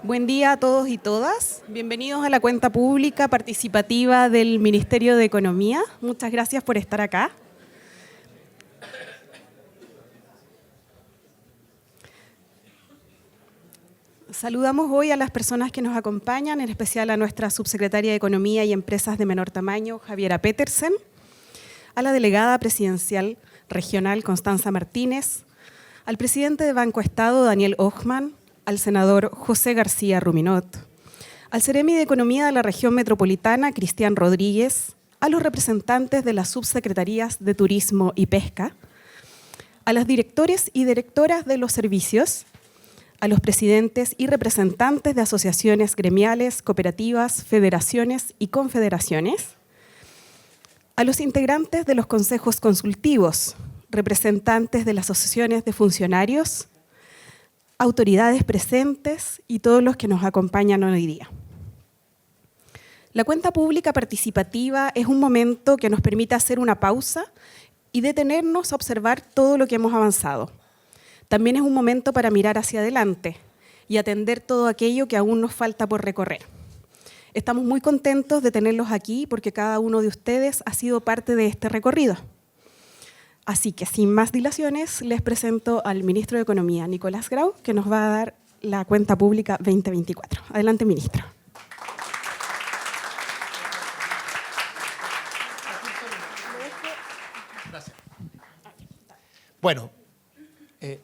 Buen día a todos y todas. Bienvenidos a la cuenta pública participativa del Ministerio de Economía. Muchas gracias por estar acá. Saludamos hoy a las personas que nos acompañan, en especial a nuestra subsecretaria de Economía y Empresas de Menor Tamaño, Javiera Petersen, a la delegada presidencial regional, Constanza Martínez, al presidente de Banco Estado, Daniel Hochmann, al senador José García Ruminot, al Seremi de Economía de la Región Metropolitana, Cristian Rodríguez, a los representantes de las subsecretarías de Turismo y Pesca, a los directores y directoras de los servicios, a los presidentes y representantes de asociaciones gremiales, cooperativas, federaciones y confederaciones, a los integrantes de los consejos consultivos, representantes de las asociaciones de funcionarios, autoridades presentes y todos los que nos acompañan hoy día. La cuenta pública participativa es un momento que nos permite hacer una pausa y detenernos a observar todo lo que hemos avanzado. También es un momento para mirar hacia adelante y atender todo aquello que aún nos falta por recorrer. Estamos muy contentos de tenerlos aquí porque cada uno de ustedes ha sido parte de este recorrido. Así que, sin más dilaciones, les presento al ministro de Economía, Nicolás Grau, que nos va a dar la cuenta pública 2024. Adelante, ministro. Gracias. Bueno,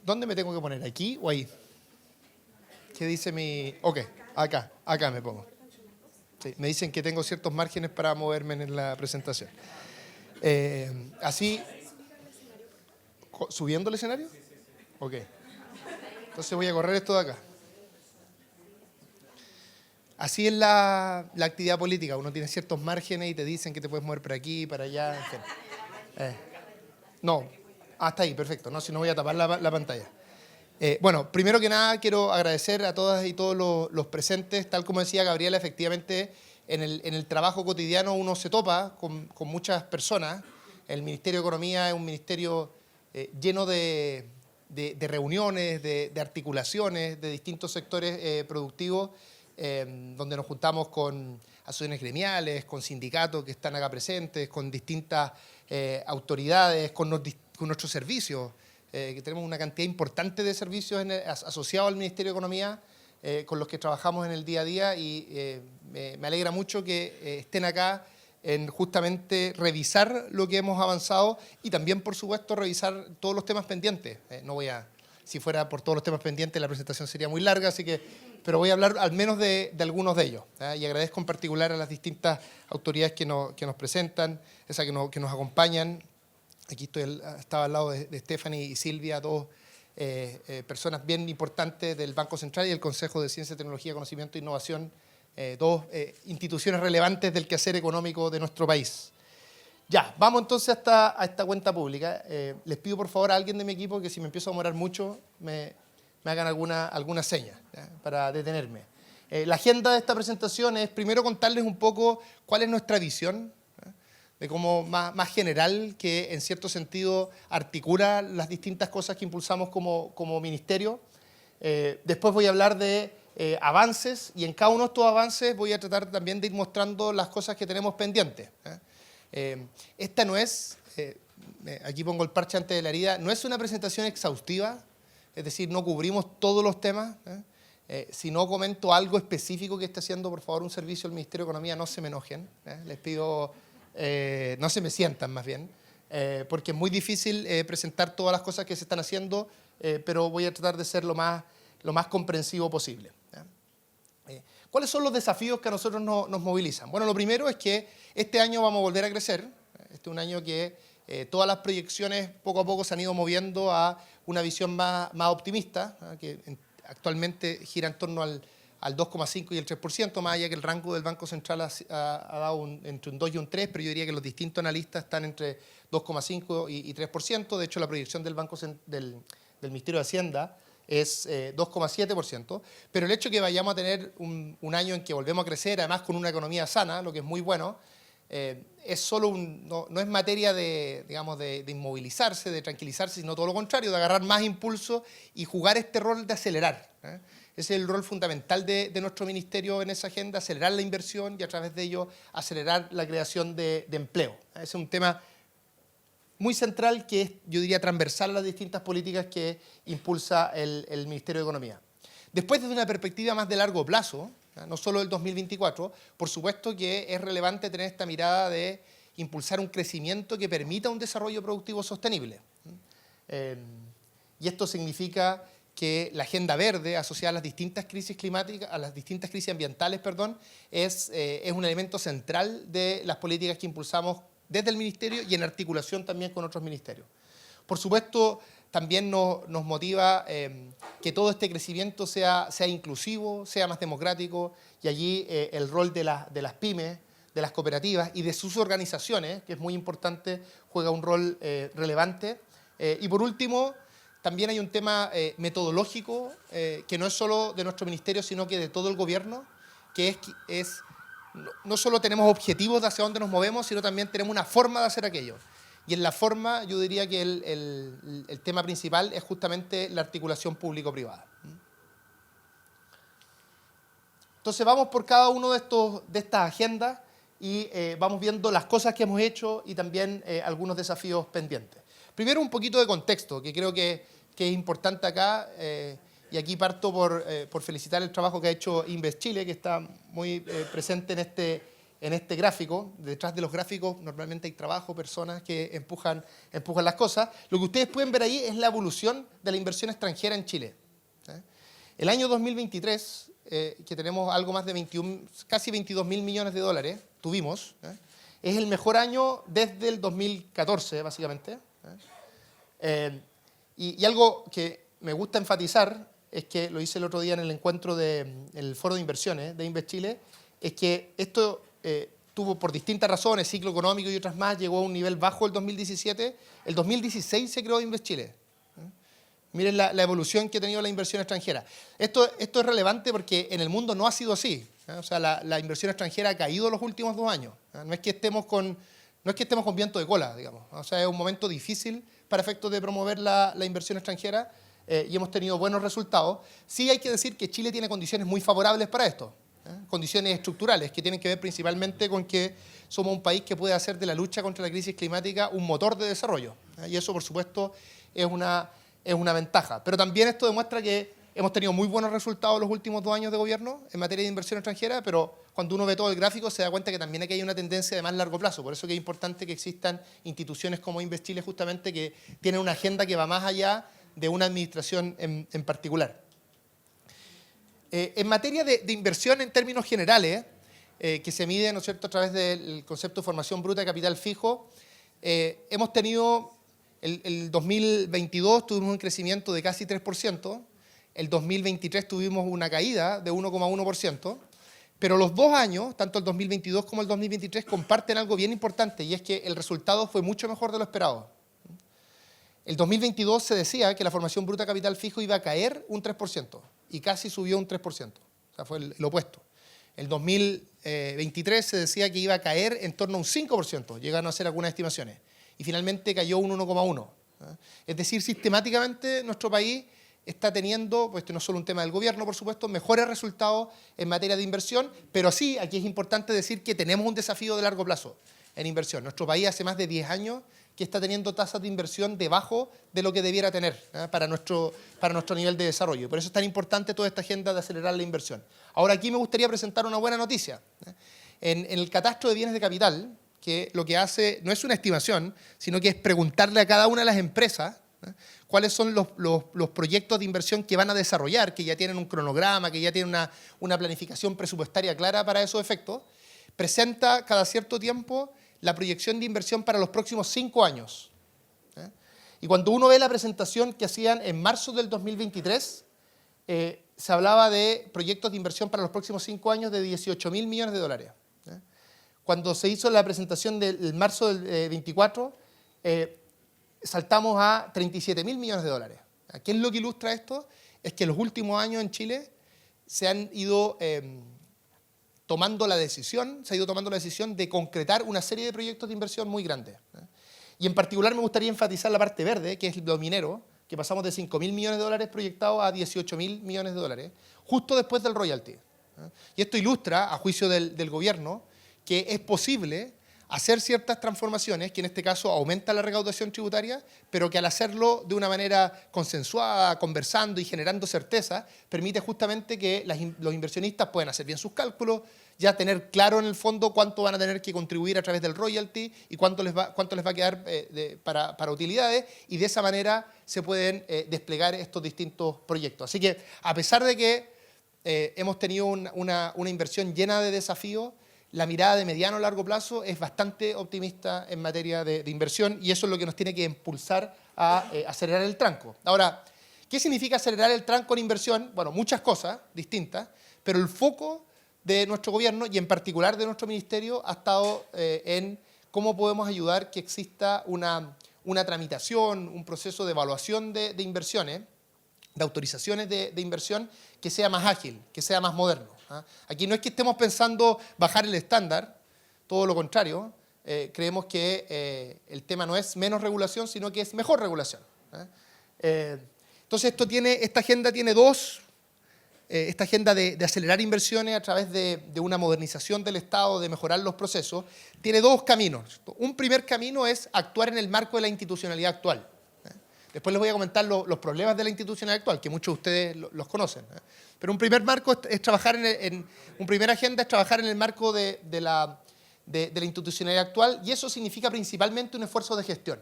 ¿dónde me tengo que poner? ¿Aquí o ahí? ¿Qué dice mi...? Ok, acá me pongo. Sí, me dicen que tengo ciertos márgenes para moverme en la presentación. Así... ¿Subiendo el escenario? Ok. Entonces voy a correr esto de acá. Así es la actividad política. Uno tiene ciertos márgenes y te dicen que te puedes mover por aquí, para allá, en fin. No, hasta ahí, perfecto. No, si no voy a tapar la pantalla. Bueno, primero que nada quiero agradecer a todas y todos los presentes. Tal como decía Gabriela, efectivamente en el trabajo cotidiano uno se topa con muchas personas. El Ministerio de Economía es un ministerio lleno de reuniones, de articulaciones, de distintos sectores productivos, donde nos juntamos con asociaciones gremiales, con sindicatos que están acá presentes, con distintas autoridades, con nuestros servicios, que tenemos una cantidad importante de servicios asociados al Ministerio de Economía, con los que trabajamos en el día a día, y me alegra mucho que estén acá en justamente revisar lo que hemos avanzado y también, por supuesto, revisar todos los temas pendientes. Si fuera por todos los temas pendientes, la presentación sería muy larga, pero voy a hablar al menos de algunos de ellos. Y agradezco en particular a las distintas autoridades que nos presentan, esas que nos acompañan. Aquí estaba al lado de Stephanie y Silvia, dos personas bien importantes del Banco Central y el Consejo de Ciencia, Tecnología, Conocimiento e Innovación, dos instituciones relevantes del quehacer económico de nuestro país. Ya, vamos entonces a esta cuenta pública. Les pido por favor a alguien de mi equipo que si me empiezo a demorar mucho me hagan alguna seña, ¿ya?, para detenerme. La agenda de esta presentación es primero contarles un poco cuál es nuestra visión, ¿ya?, de cómo más general, que en cierto sentido articula las distintas cosas que impulsamos como ministerio. Después voy a hablar de avances, y en cada uno de estos avances voy a tratar también de ir mostrando las cosas que tenemos pendientes. Esta no es, aquí pongo el parche antes de la herida, no es una presentación exhaustiva, es decir, no cubrimos todos los temas. Si no comento algo específico que esté haciendo, por favor, un servicio del Ministerio de Economía, no se me enojen. Les pido, no se me sientan más bien, porque es muy difícil presentar todas las cosas que se están haciendo, pero voy a tratar de ser lo más comprensivo posible. ¿Cuáles son los desafíos que a nosotros nos movilizan? Bueno, lo primero es que este año vamos a volver a crecer. Este es un año que todas las proyecciones poco a poco se han ido moviendo a una visión más optimista, que actualmente gira en torno al 2,5 y el 3%, más allá que el rango del Banco Central ha dado entre un 2 y un 3, pero yo diría que los distintos analistas están entre 2,5 y 3%. De hecho, la proyección del Ministerio de Hacienda es 2,7%, pero el hecho de que vayamos a tener un año en que volvemos a crecer, además con una economía sana, lo que es muy bueno, es solo no es materia de inmovilizarse, de tranquilizarse, sino todo lo contrario, de agarrar más impulso y jugar este rol de acelerar. Ese es el rol fundamental de nuestro ministerio en esa agenda, acelerar la inversión y a través de ello acelerar la creación de empleo. Ese es un tema muy central que es, yo diría, transversal a las distintas políticas que impulsa el Ministerio de Economía. Después, desde una perspectiva más de largo plazo, no solo del 2024, por supuesto que es relevante tener esta mirada de impulsar un crecimiento que permita un desarrollo productivo sostenible. Y esto significa que la agenda verde asociada a las distintas crisis climáticas, a las distintas crisis ambientales, es un elemento central de las políticas que impulsamos desde el Ministerio y en articulación también con otros ministerios. Por supuesto, también nos motiva que todo este crecimiento sea inclusivo, sea más democrático, y allí el rol de las pymes, de las cooperativas y de sus organizaciones, que es muy importante, juega un rol relevante. Y por último, también hay un tema metodológico que no es solo de nuestro ministerio, sino que de todo el gobierno, que es no solo tenemos objetivos de hacia dónde nos movemos, sino también tenemos una forma de hacer aquello. Y en la forma, yo diría que el tema principal es justamente la articulación público-privada. Entonces vamos por cada uno de estas agendas y vamos viendo las cosas que hemos hecho y también algunos desafíos pendientes. Primero, un poquito de contexto, que creo que es importante acá, y aquí parto por felicitar el trabajo que ha hecho Invest Chile, que está muy presente en este gráfico. Detrás de los gráficos normalmente hay trabajo, personas que empujan las cosas. Lo que ustedes pueden ver ahí es la evolución de la inversión extranjera en Chile. El año 2023, que tenemos algo más de casi 22.000 millones de dólares, tuvimos, es el mejor año desde el 2014, básicamente. Y algo que me gusta enfatizar es que lo hice el otro día en el encuentro del Foro de Inversiones de Invest Chile, es que esto tuvo por distintas razones, ciclo económico y otras más, llegó a un nivel bajo el 2017. El 2016 se creó Invest Chile. Miren la evolución que ha tenido la inversión extranjera. Esto es relevante porque en el mundo no ha sido así. O sea, la inversión extranjera ha caído los últimos 2 años. No es que estemos con viento de cola, digamos. O sea, es un momento difícil para efectos de promover la inversión extranjera y hemos tenido buenos resultados. Sí hay que decir que Chile tiene condiciones muy favorables para esto. Condiciones estructurales que tienen que ver principalmente con que somos un país que puede hacer de la lucha contra la crisis climática un motor de desarrollo. Y eso, por supuesto, es una ventaja. Pero también esto demuestra que hemos tenido muy buenos resultados los últimos 2 años de gobierno en materia de inversión extranjera, pero cuando uno ve todo el gráfico se da cuenta que también aquí hay una tendencia de más largo plazo. Por eso que es importante que existan instituciones como Invest Chile justamente que tienen una agenda que va más allá de una administración en particular. En materia de inversión en términos generales, que se mide, ¿no es cierto?, a través del concepto de formación bruta de capital fijo, hemos tenido, el 2022 tuvimos un crecimiento de casi 3%, el 2023 tuvimos una caída de 1,1%, pero los 2 años, tanto el 2022 como el 2023, comparten algo bien importante, y es que el resultado fue mucho mejor de lo esperado. El 2022 se decía que la formación bruta de capital fijo iba a caer un 3%, y casi subió un 3%, o sea, fue el opuesto. El 2023 se decía que iba a caer en torno a un 5%, llegaron a hacer algunas estimaciones, y finalmente cayó un 1,1%. Es decir, sistemáticamente nuestro país está teniendo, pues esto no es solo un tema del gobierno, por supuesto, mejores resultados en materia de inversión, pero sí, aquí es importante decir que tenemos un desafío de largo plazo en inversión. Nuestro país hace más de 10 años que está teniendo tasas de inversión debajo de lo que debiera tener para nuestro nivel de desarrollo. Por eso es tan importante toda esta agenda de acelerar la inversión. Ahora, aquí me gustaría presentar una buena noticia. En el catastro de bienes de capital, que lo que hace no es una estimación, sino que es preguntarle a cada una de las empresas cuáles son los proyectos de inversión que van a desarrollar, que ya tienen un cronograma, que ya tienen una planificación presupuestaria clara para esos efectos, presenta cada cierto tiempo la proyección de inversión para los próximos 5 años. Y cuando uno ve la presentación que hacían en marzo del 2023, se hablaba de proyectos de inversión para los próximos 5 años de 18.000 millones de dólares. Cuando se hizo la presentación del marzo del 24, saltamos a 37.000 millones de dólares. ¿Qué es lo que ilustra esto? Es que en los últimos años en Chile se han ido tomando la decisión de concretar una serie de proyectos de inversión muy grandes. Y en particular me gustaría enfatizar la parte verde, que es lo minero, que pasamos de 5.000 millones de dólares proyectados a 18.000 millones de dólares, justo después del royalty. Y esto ilustra, a juicio del gobierno, que es posible hacer ciertas transformaciones, que en este caso aumenta la recaudación tributaria, pero que al hacerlo de una manera consensuada, conversando y generando certeza, permite justamente que los inversionistas puedan hacer bien sus cálculos, ya tener claro en el fondo cuánto van a tener que contribuir a través del royalty y cuánto les va a quedar para utilidades, y de esa manera se pueden desplegar estos distintos proyectos. Así que, a pesar de que hemos tenido una inversión llena de desafíos, la mirada de mediano a largo plazo es bastante optimista en materia de inversión, y eso es lo que nos tiene que impulsar a acelerar el tranco. Ahora, ¿qué significa acelerar el tranco en inversión? Bueno, muchas cosas distintas, pero el foco de nuestro gobierno y en particular de nuestro ministerio ha estado en cómo podemos ayudar que exista una tramitación, un proceso de evaluación de inversiones, de autorizaciones de inversión, que sea más ágil, que sea más moderno. Aquí no es que estemos pensando bajar el estándar, todo lo contrario. Creemos que el tema no es menos regulación, sino que es mejor regulación. Entonces esta agenda tiene esta agenda de acelerar inversiones a través de una modernización del Estado, de mejorar los procesos, tiene dos caminos. Un primer camino es actuar en el marco de la institucionalidad actual. Después les voy a comentar los problemas de la institucionalidad actual, que muchos de ustedes los conocen. Pero un primer marco es trabajar una primera agenda es trabajar en el marco de la institucionalidad actual, y eso significa principalmente un esfuerzo de gestión.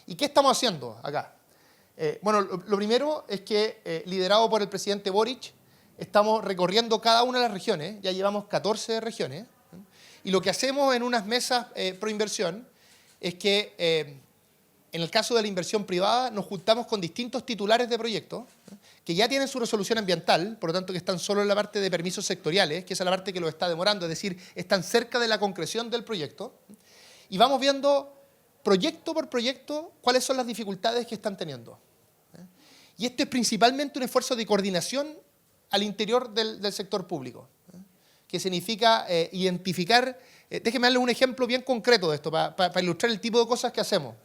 ¿Y qué estamos haciendo acá? Bueno, lo primero es que, liderado por el presidente Boric, estamos recorriendo cada una de las regiones, ya llevamos 14 regiones, y lo que hacemos en unas mesas pro inversión es que, en el caso de la inversión privada, nos juntamos con distintos titulares de proyectos que ya tienen su resolución ambiental, por lo tanto que están solo en la parte de permisos sectoriales, que esa es la parte que lo está demorando, es decir, están cerca de la concreción del proyecto, y vamos viendo proyecto por proyecto cuáles son las dificultades que están teniendo. Y esto es principalmente un esfuerzo de coordinación al interior del sector público, que significa identificar. Déjenme darles un ejemplo bien concreto de esto, para ilustrar el tipo de cosas que hacemos.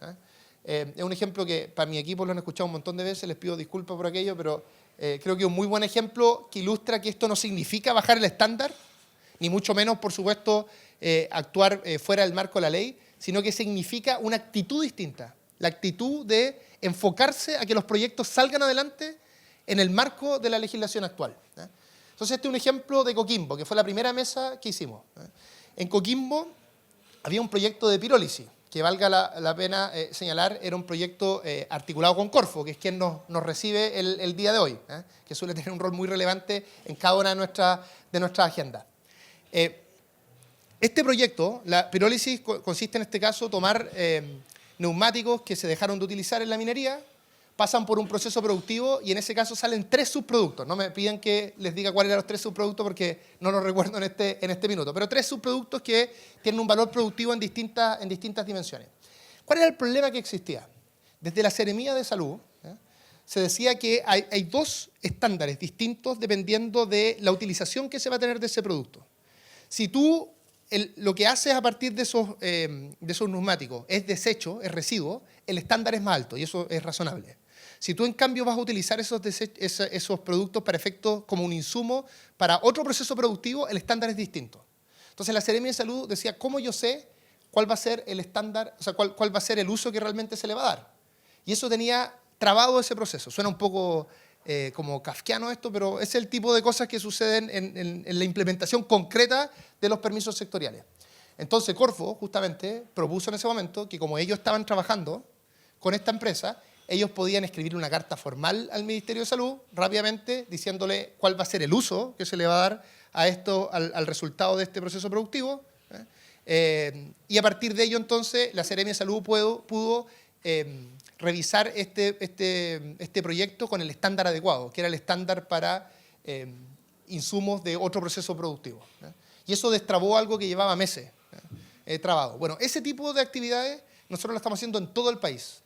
Es un ejemplo que para mi equipo lo han escuchado un montón de veces, les pido disculpas por aquello, pero creo que es un muy buen ejemplo que ilustra que esto no significa bajar el estándar, ni mucho menos, por supuesto, actuar fuera del marco de la ley, sino que significa una actitud distinta, la actitud de enfocarse a que los proyectos salgan adelante en el marco de la legislación actual. Entonces, este es un ejemplo de Coquimbo, que fue la primera mesa que hicimos. En Coquimbo había un proyecto de pirólisis, que valga la pena señalar, era un proyecto articulado con Corfo, que es quien nos recibe el día de hoy, que suele tener un rol muy relevante en cada una de nuestras agendas. Este proyecto, la pirólisis, consiste en este caso tomar neumáticos que se dejaron de utilizar en la minería, pasan por un proceso productivo y en ese caso salen 3 subproductos. No me piden que les diga cuáles eran los 3 subproductos porque no los recuerdo en este minuto, pero 3 subproductos que tienen un valor productivo en distintas dimensiones. ¿Cuál era el problema que existía? Desde la Seremía de Salud se decía que hay 2 estándares distintos dependiendo de la utilización que se va a tener de ese producto. Si tú lo que haces a partir de esos neumáticos es desecho, es residuo, el estándar es más alto y eso es razonable. Si tú, en cambio, vas a utilizar esos productos para efectos como un insumo para otro proceso productivo, el estándar es distinto. Entonces, la Seremía de Salud decía, ¿cómo yo sé cuál va a ser el estándar, o sea, cuál va a ser el uso que realmente se le va a dar? Y eso tenía trabado ese proceso. Suena un poco como kafkiano esto, pero es el tipo de cosas que suceden en la implementación concreta de los permisos sectoriales. Entonces, Corfo, justamente, propuso en ese momento que, como ellos estaban trabajando con esta empresa, ellos podían escribir una carta formal al Ministerio de Salud rápidamente diciéndole cuál va a ser el uso que se le va a dar a esto, al resultado de este proceso productivo. Y a partir de ello, entonces, la Seremia de Salud pudo revisar este proyecto con el estándar adecuado, que era el estándar para insumos de otro proceso productivo. Y eso destrabó algo que llevaba meses trabado. Bueno, ese tipo de actividades nosotros lo estamos haciendo en todo el país,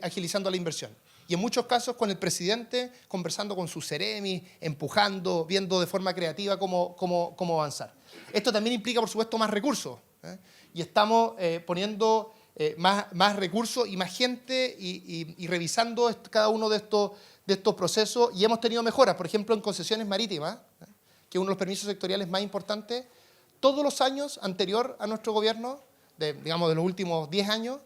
agilizando la inversión. Y en muchos casos con el presidente, conversando con su Seremi, empujando, viendo de forma creativa cómo avanzar. Esto también implica, por supuesto, más recursos. Y estamos poniendo más recursos y más gente y revisando cada uno de estos procesos, y hemos tenido mejoras, por ejemplo, en concesiones marítimas, que es uno de los permisos sectoriales más importantes. Todos los años anterior a nuestro gobierno, digamos de los últimos 10 años,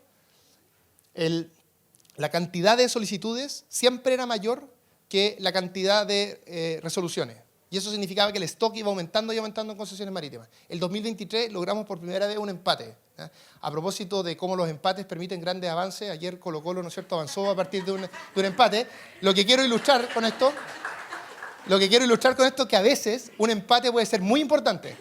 la cantidad de solicitudes siempre era mayor que la cantidad de resoluciones. Y eso significaba que el stock iba aumentando y aumentando en concesiones marítimas. El 2023 logramos por primera vez un empate. A propósito de cómo los empates permiten grandes avances, ayer Colo-Colo, ¿no es cierto?, avanzó a partir de un empate. Lo que quiero ilustrar con esto es que a veces un empate puede ser muy importante.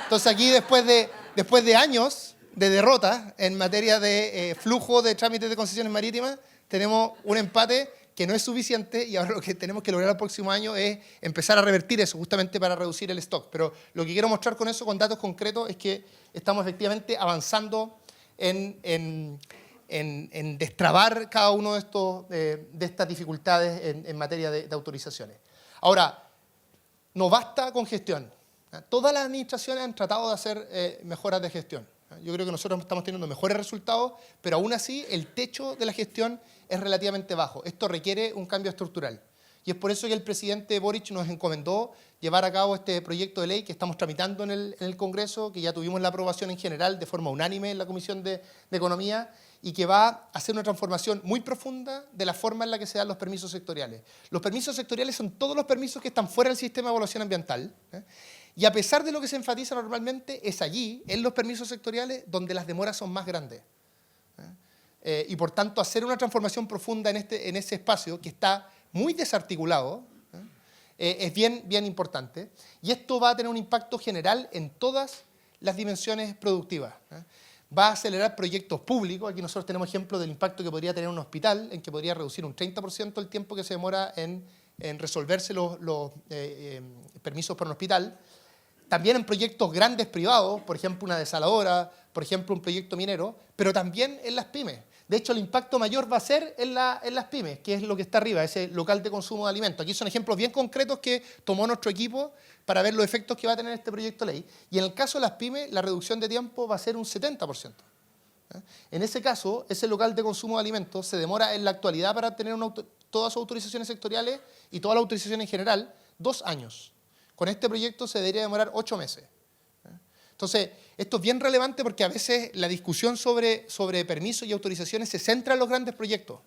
Entonces aquí, después de años de derrota en materia de flujo de trámites de concesiones marítimas, tenemos un empate que no es suficiente, y ahora lo que tenemos que lograr el próximo año es empezar a revertir eso, justamente para reducir el stock. Pero lo que quiero mostrar con eso, con datos concretos, es que estamos efectivamente avanzando en destrabar cada uno de estas dificultades en materia de autorizaciones. Ahora, no basta con gestión. Todas las administraciones han tratado de hacer mejoras de gestión. Yo creo que nosotros estamos teniendo mejores resultados, pero aún así el techo de la gestión es relativamente bajo. Esto requiere un cambio estructural. Y es por eso que el presidente Boric nos encomendó llevar a cabo este proyecto de ley que estamos tramitando en el Congreso, que ya tuvimos la aprobación en general de forma unánime en la Comisión de Economía, y que va a hacer una transformación muy profunda de la forma en la que se dan los permisos sectoriales. Los permisos sectoriales son todos los permisos que están fuera del sistema de evaluación ambiental, y a pesar de lo que se enfatiza normalmente, es allí, en los permisos sectoriales, donde las demoras son más grandes. Y por tanto, hacer una transformación profunda en ese espacio, que está muy desarticulado, es bien importante. Y esto va a tener un impacto general en todas las dimensiones productivas. Va a acelerar proyectos públicos. Aquí nosotros tenemos ejemplos del impacto que podría tener un hospital, en que podría reducir un 30% el tiempo que se demora en resolverse los permisos para un hospital. También en proyectos grandes privados, por ejemplo una desaladora, por ejemplo un proyecto minero, pero también en las pymes. De hecho, el impacto mayor va a ser en las pymes, que es lo que está arriba, ese local de consumo de alimentos. Aquí son ejemplos bien concretos que tomó nuestro equipo para ver los efectos que va a tener este proyecto de ley. Y en el caso de las pymes, la reducción de tiempo va a ser un 70%. En ese caso, ese local de consumo de alimentos se demora en la actualidad para obtener todas sus autorizaciones sectoriales y todas las autorizaciones en general, 2 años. Con este proyecto se debería demorar 8 meses. Entonces, esto es bien relevante porque a veces la discusión sobre permisos y autorizaciones se centra en los grandes proyectos,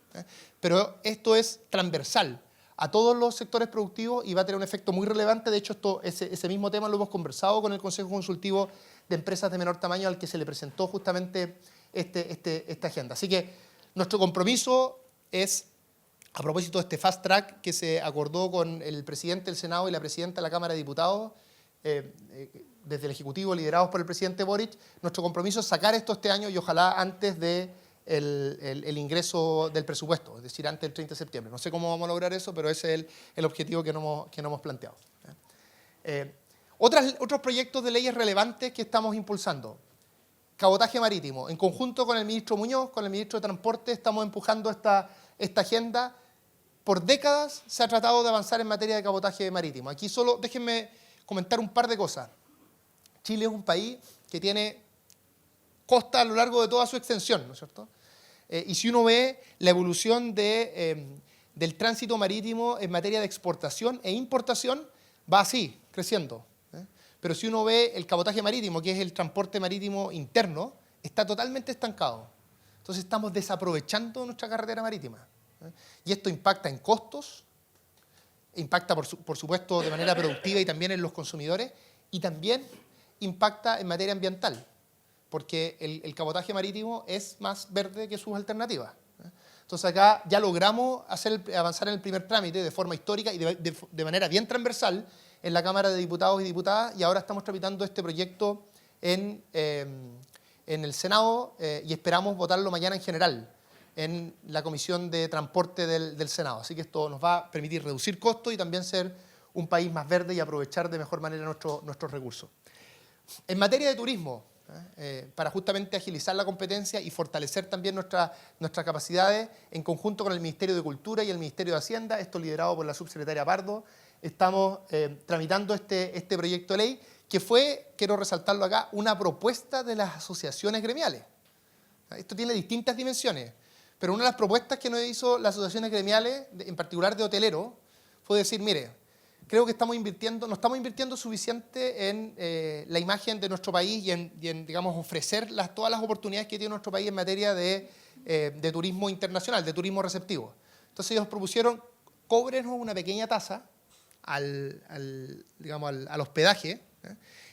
pero esto es transversal a todos los sectores productivos y va a tener un efecto muy relevante. De hecho, ese mismo tema lo hemos conversado con el Consejo Consultivo de Empresas de Menor Tamaño, al que se le presentó justamente esta agenda. Así que nuestro compromiso es, a propósito de este fast track que se acordó con el presidente del Senado y la presidenta de la Cámara de Diputados, desde el Ejecutivo, liderados por el presidente Boric, nuestro compromiso es sacar esto este año y ojalá antes del ingreso del presupuesto, es decir, antes del 30 de septiembre. No sé cómo vamos a lograr eso, pero ese es el objetivo que nos hemos planteado. Otros proyectos de leyes relevantes que estamos impulsando. Cabotaje marítimo. En conjunto con el ministro Muñoz, con el ministro de Transporte, estamos empujando esta agenda. Por décadas se ha tratado de avanzar en materia de cabotaje marítimo. Aquí solo déjenme comentar un par de cosas. Chile es un país que tiene costa a lo largo de toda su extensión, ¿no es cierto? Y si uno ve la evolución del tránsito marítimo en materia de exportación e importación, va así, creciendo. Pero si uno ve el cabotaje marítimo, que es el transporte marítimo interno, está totalmente estancado. Entonces estamos desaprovechando nuestra carretera marítima. Y esto impacta en costos, impacta por supuesto de manera productiva y también en los consumidores, y también impacta en materia ambiental, porque el cabotaje marítimo es más verde que sus alternativas. Entonces acá ya logramos avanzar en el primer trámite de forma histórica y de manera bien transversal en la Cámara de Diputados y Diputadas, y ahora estamos tramitando este proyecto en el Senado y esperamos votarlo mañana en general en la Comisión de Transporte del Senado. Así que esto nos va a permitir reducir costos y también ser un país más verde y aprovechar de mejor manera nuestros recursos. En materia de turismo, para justamente agilizar la competencia y fortalecer también nuestras capacidades, en conjunto con el Ministerio de Cultura y el Ministerio de Hacienda, esto liderado por la subsecretaria Pardo, estamos tramitando este proyecto de ley, que fue, quiero resaltarlo acá, una propuesta de las asociaciones gremiales. Esto tiene distintas dimensiones, pero una de las propuestas que nos hizo las asociaciones gremiales, en particular de hoteleros, fue decir, mire, creo que no estamos invirtiendo suficiente en la imagen de nuestro país y en digamos, ofrecer todas las oportunidades que tiene nuestro país en materia de turismo internacional, de turismo receptivo. Entonces ellos propusieron, cóbrenos una pequeña tasa al hospedaje,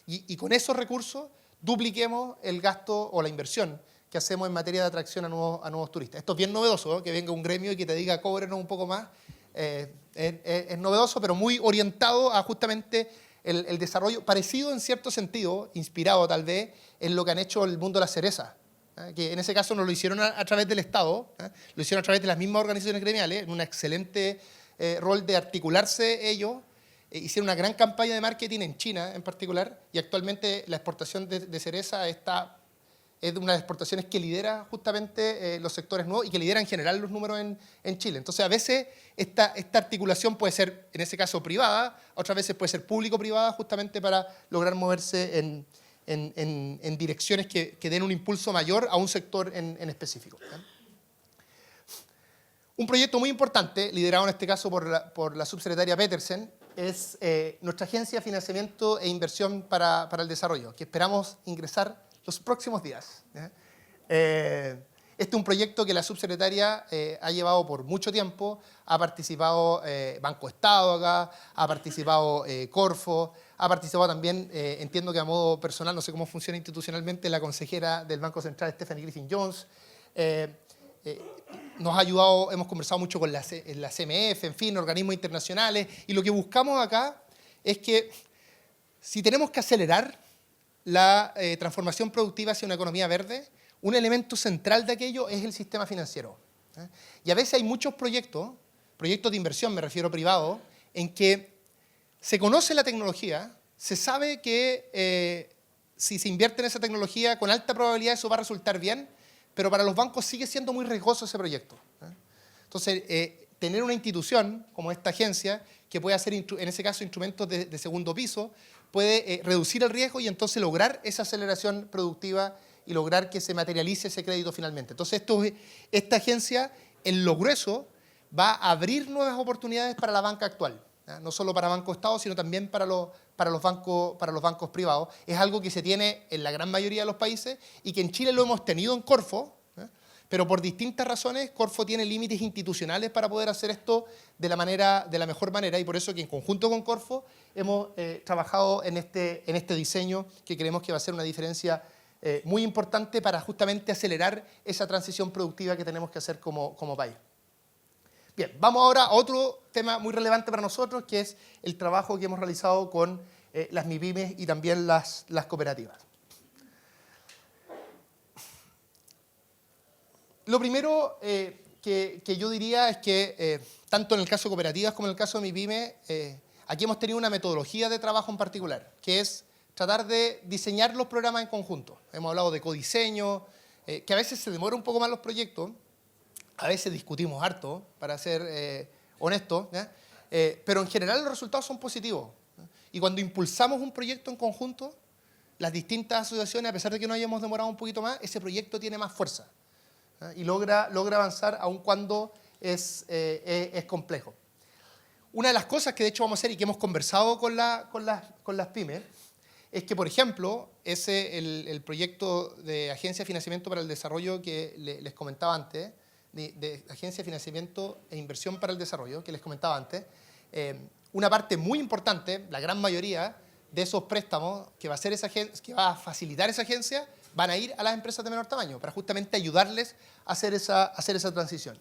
y con esos recursos dupliquemos el gasto o la inversión que hacemos en materia de atracción a nuevos turistas. Esto es bien novedoso, ¿eh? Que venga un gremio y que te diga cóbrenos un poco más. Es novedoso, pero muy orientado a justamente el desarrollo, parecido en cierto sentido, inspirado tal vez en lo que han hecho el mundo de la cereza, que en ese caso no lo hicieron a través del Estado, lo hicieron a través de las mismas organizaciones gremiales, en un excelente rol de articularse ellos. Hicieron una gran campaña de marketing en China en particular, y actualmente la exportación de cereza es de una de las exportaciones que lidera justamente los sectores nuevos y que lidera en general los números en Chile. Entonces, a veces esta articulación puede ser, en ese caso, privada, otras veces puede ser público-privada, justamente para lograr moverse en direcciones que den un impulso mayor a un sector en específico. Un proyecto muy importante, liderado en este caso por la subsecretaria Petersen, es nuestra Agencia de Financiamiento e Inversión para el Desarrollo, que esperamos ingresar los próximos días. Este es un proyecto que la subsecretaria ha llevado por mucho tiempo, ha participado Banco Estado acá, ha participado Corfo, ha participado también, entiendo que a modo personal, no sé cómo funciona institucionalmente, la consejera del Banco Central, Stephanie Griffin-Jones. Nos ha ayudado, hemos conversado mucho con la CMF, en fin, organismos internacionales, y lo que buscamos acá es que si tenemos que acelerar la transformación productiva hacia una economía verde, un elemento central de aquello es el sistema financiero. Y a veces hay muchos proyectos de inversión, me refiero privado, en que se conoce la tecnología, se sabe que si se invierte en esa tecnología, con alta probabilidad eso va a resultar bien, pero para los bancos sigue siendo muy riesgoso ese proyecto. Entonces, tener una institución como esta agencia, que puede hacer, en ese caso, instrumentos de segundo piso, puede reducir el riesgo y entonces lograr esa aceleración productiva y lograr que se materialice ese crédito finalmente. Entonces, esta agencia, en lo grueso, va a abrir nuevas oportunidades para la banca actual, no solo para Banco Estado, sino también para los bancos privados. Es algo que se tiene en la gran mayoría de los países y que en Chile lo hemos tenido en Corfo, pero por distintas razones Corfo tiene límites institucionales para poder hacer esto de la mejor manera, y por eso que en conjunto con Corfo hemos trabajado en este diseño que creemos que va a ser una diferencia muy importante para justamente acelerar esa transición productiva que tenemos que hacer como país. Bien, vamos ahora a otro tema muy relevante para nosotros, que es el trabajo que hemos realizado con las MIPYMES y también las cooperativas. Lo primero que yo diría es que, tanto en el caso de cooperativas como en el caso de MIPYMES, aquí hemos tenido una metodología de trabajo en particular, que es tratar de diseñar los programas en conjunto. Hemos hablado de codiseño, que a veces se demora un poco más los proyectos, a veces discutimos harto, para ser honestos, pero en general los resultados son positivos. Y cuando impulsamos un proyecto en conjunto, las distintas asociaciones, a pesar de que nos hayamos demorado un poquito más, ese proyecto tiene más fuerza y logra avanzar aun cuando es complejo. Una de las cosas que de hecho vamos a hacer y que hemos conversado con las pymes es que, por ejemplo, el proyecto de Agencia de Financiamiento para el Desarrollo que les comentaba antes, de Agencia de Financiamiento e Inversión para el Desarrollo, que les comentaba antes, una parte muy importante, la gran mayoría de esos préstamos que va a facilitar esa agencia, van a ir a las empresas de menor tamaño, para justamente ayudarles a hacer esa transición.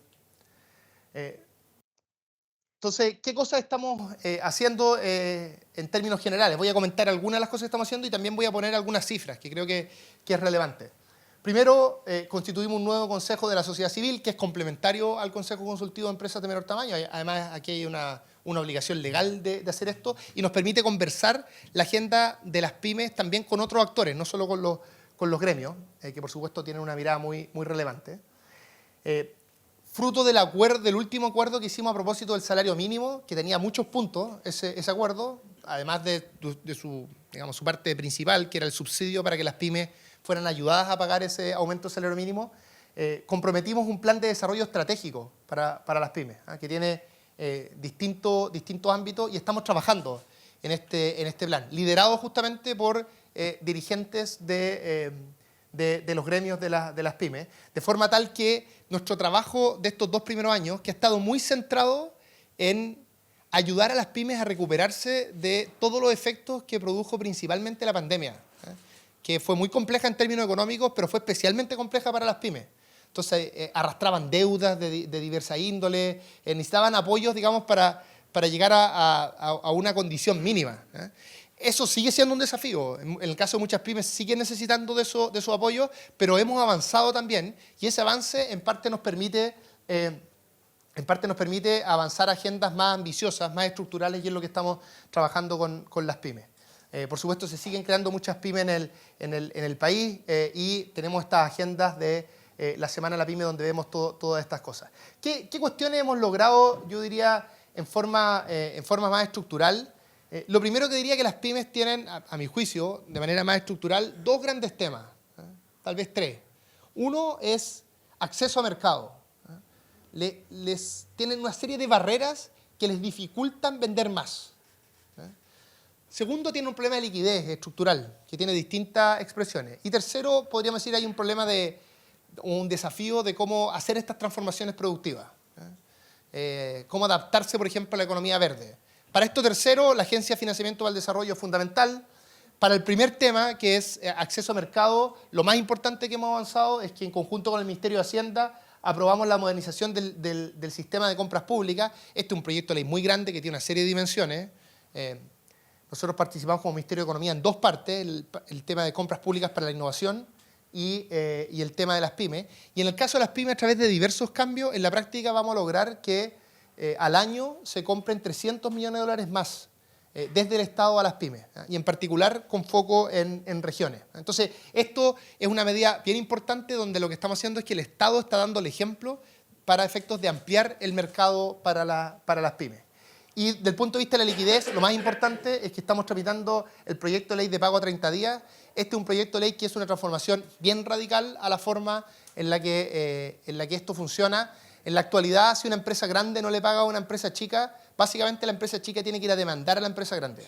Entonces, ¿qué cosas estamos haciendo en términos generales? Voy a comentar algunas de las cosas que estamos haciendo y también voy a poner algunas cifras que creo que es relevante. Primero, constituimos un nuevo consejo de la sociedad civil que es complementario al Consejo Consultivo de Empresas de Menor Tamaño. Además, aquí hay una obligación legal de hacer esto y nos permite conversar la agenda de las pymes también con otros actores, no solo con los gremios, que por supuesto tienen una mirada muy digamos, fruto del último acuerdo que hicimos a propósito del salario mínimo, que tenía muchos puntos ese acuerdo, además de su parte principal, que era el subsidio para que las pymes fueran ayudadas a pagar ese aumento del salario mínimo, comprometimos un plan de desarrollo estratégico para las pymes, que tiene distintos ámbitos, y estamos trabajando en este plan, liderado justamente por dirigentes de los gremios de las pymes, de forma tal que nuestro trabajo de estos 2 primeros años, que ha estado muy centrado en ayudar a las pymes a recuperarse de todos los efectos que produjo principalmente la pandemia, que fue muy compleja en términos económicos, pero fue especialmente compleja para las pymes. Entonces, arrastraban deudas de diversa índole, necesitaban apoyos, digamos, para llegar a una condición mínima. Eso sigue siendo un desafío. En el caso de muchas pymes siguen necesitando de esos apoyos, pero hemos avanzado también, y ese avance en parte nos permite avanzar a agendas más ambiciosas, más estructurales, y es lo que estamos trabajando con las pymes. Por supuesto, se siguen creando muchas pymes en el país, y tenemos estas agendas de la Semana de la Pyme, donde vemos todas estas cosas. ¿Qué cuestiones hemos logrado, yo diría, en forma más estructural? Lo primero que diría que las pymes tienen, a mi juicio, de manera más estructural, 2 grandes temas, tal vez 3. Uno es acceso a mercado. Tienen una serie de barreras que les dificultan vender más. Segundo, tiene un problema de liquidez estructural, que tiene distintas expresiones. Y tercero, podríamos decir, hay un desafío de cómo hacer estas transformaciones productivas. Cómo adaptarse, por ejemplo, a la economía verde. Para esto tercero, la Agencia de Financiamiento para el Desarrollo es fundamental. Para el primer tema, que es acceso a mercado, lo más importante que hemos avanzado es que en conjunto con el Ministerio de Hacienda aprobamos la modernización del sistema de compras públicas. Este es un proyecto de ley muy grande que tiene una serie de dimensiones. Nosotros participamos como Ministerio de Economía en 2 partes, el tema de compras públicas para la innovación y el tema de las pymes. Y en el caso de las pymes, a través de diversos cambios, en la práctica vamos a lograr que al año se compren $300 millones más desde el Estado a las pymes, y en particular con foco en regiones. Entonces, esto es una medida bien importante donde lo que estamos haciendo es que el Estado está dando el ejemplo para efectos de ampliar el mercado para las pymes. Y desde el punto de vista de la liquidez, lo más importante es que estamos tramitando el proyecto de ley de pago a 30 días. Este es un proyecto de ley que es una transformación bien radical a la forma en la que esto funciona. En la actualidad, si una empresa grande no le paga a una empresa chica, básicamente la empresa chica tiene que ir a demandar a la empresa grande.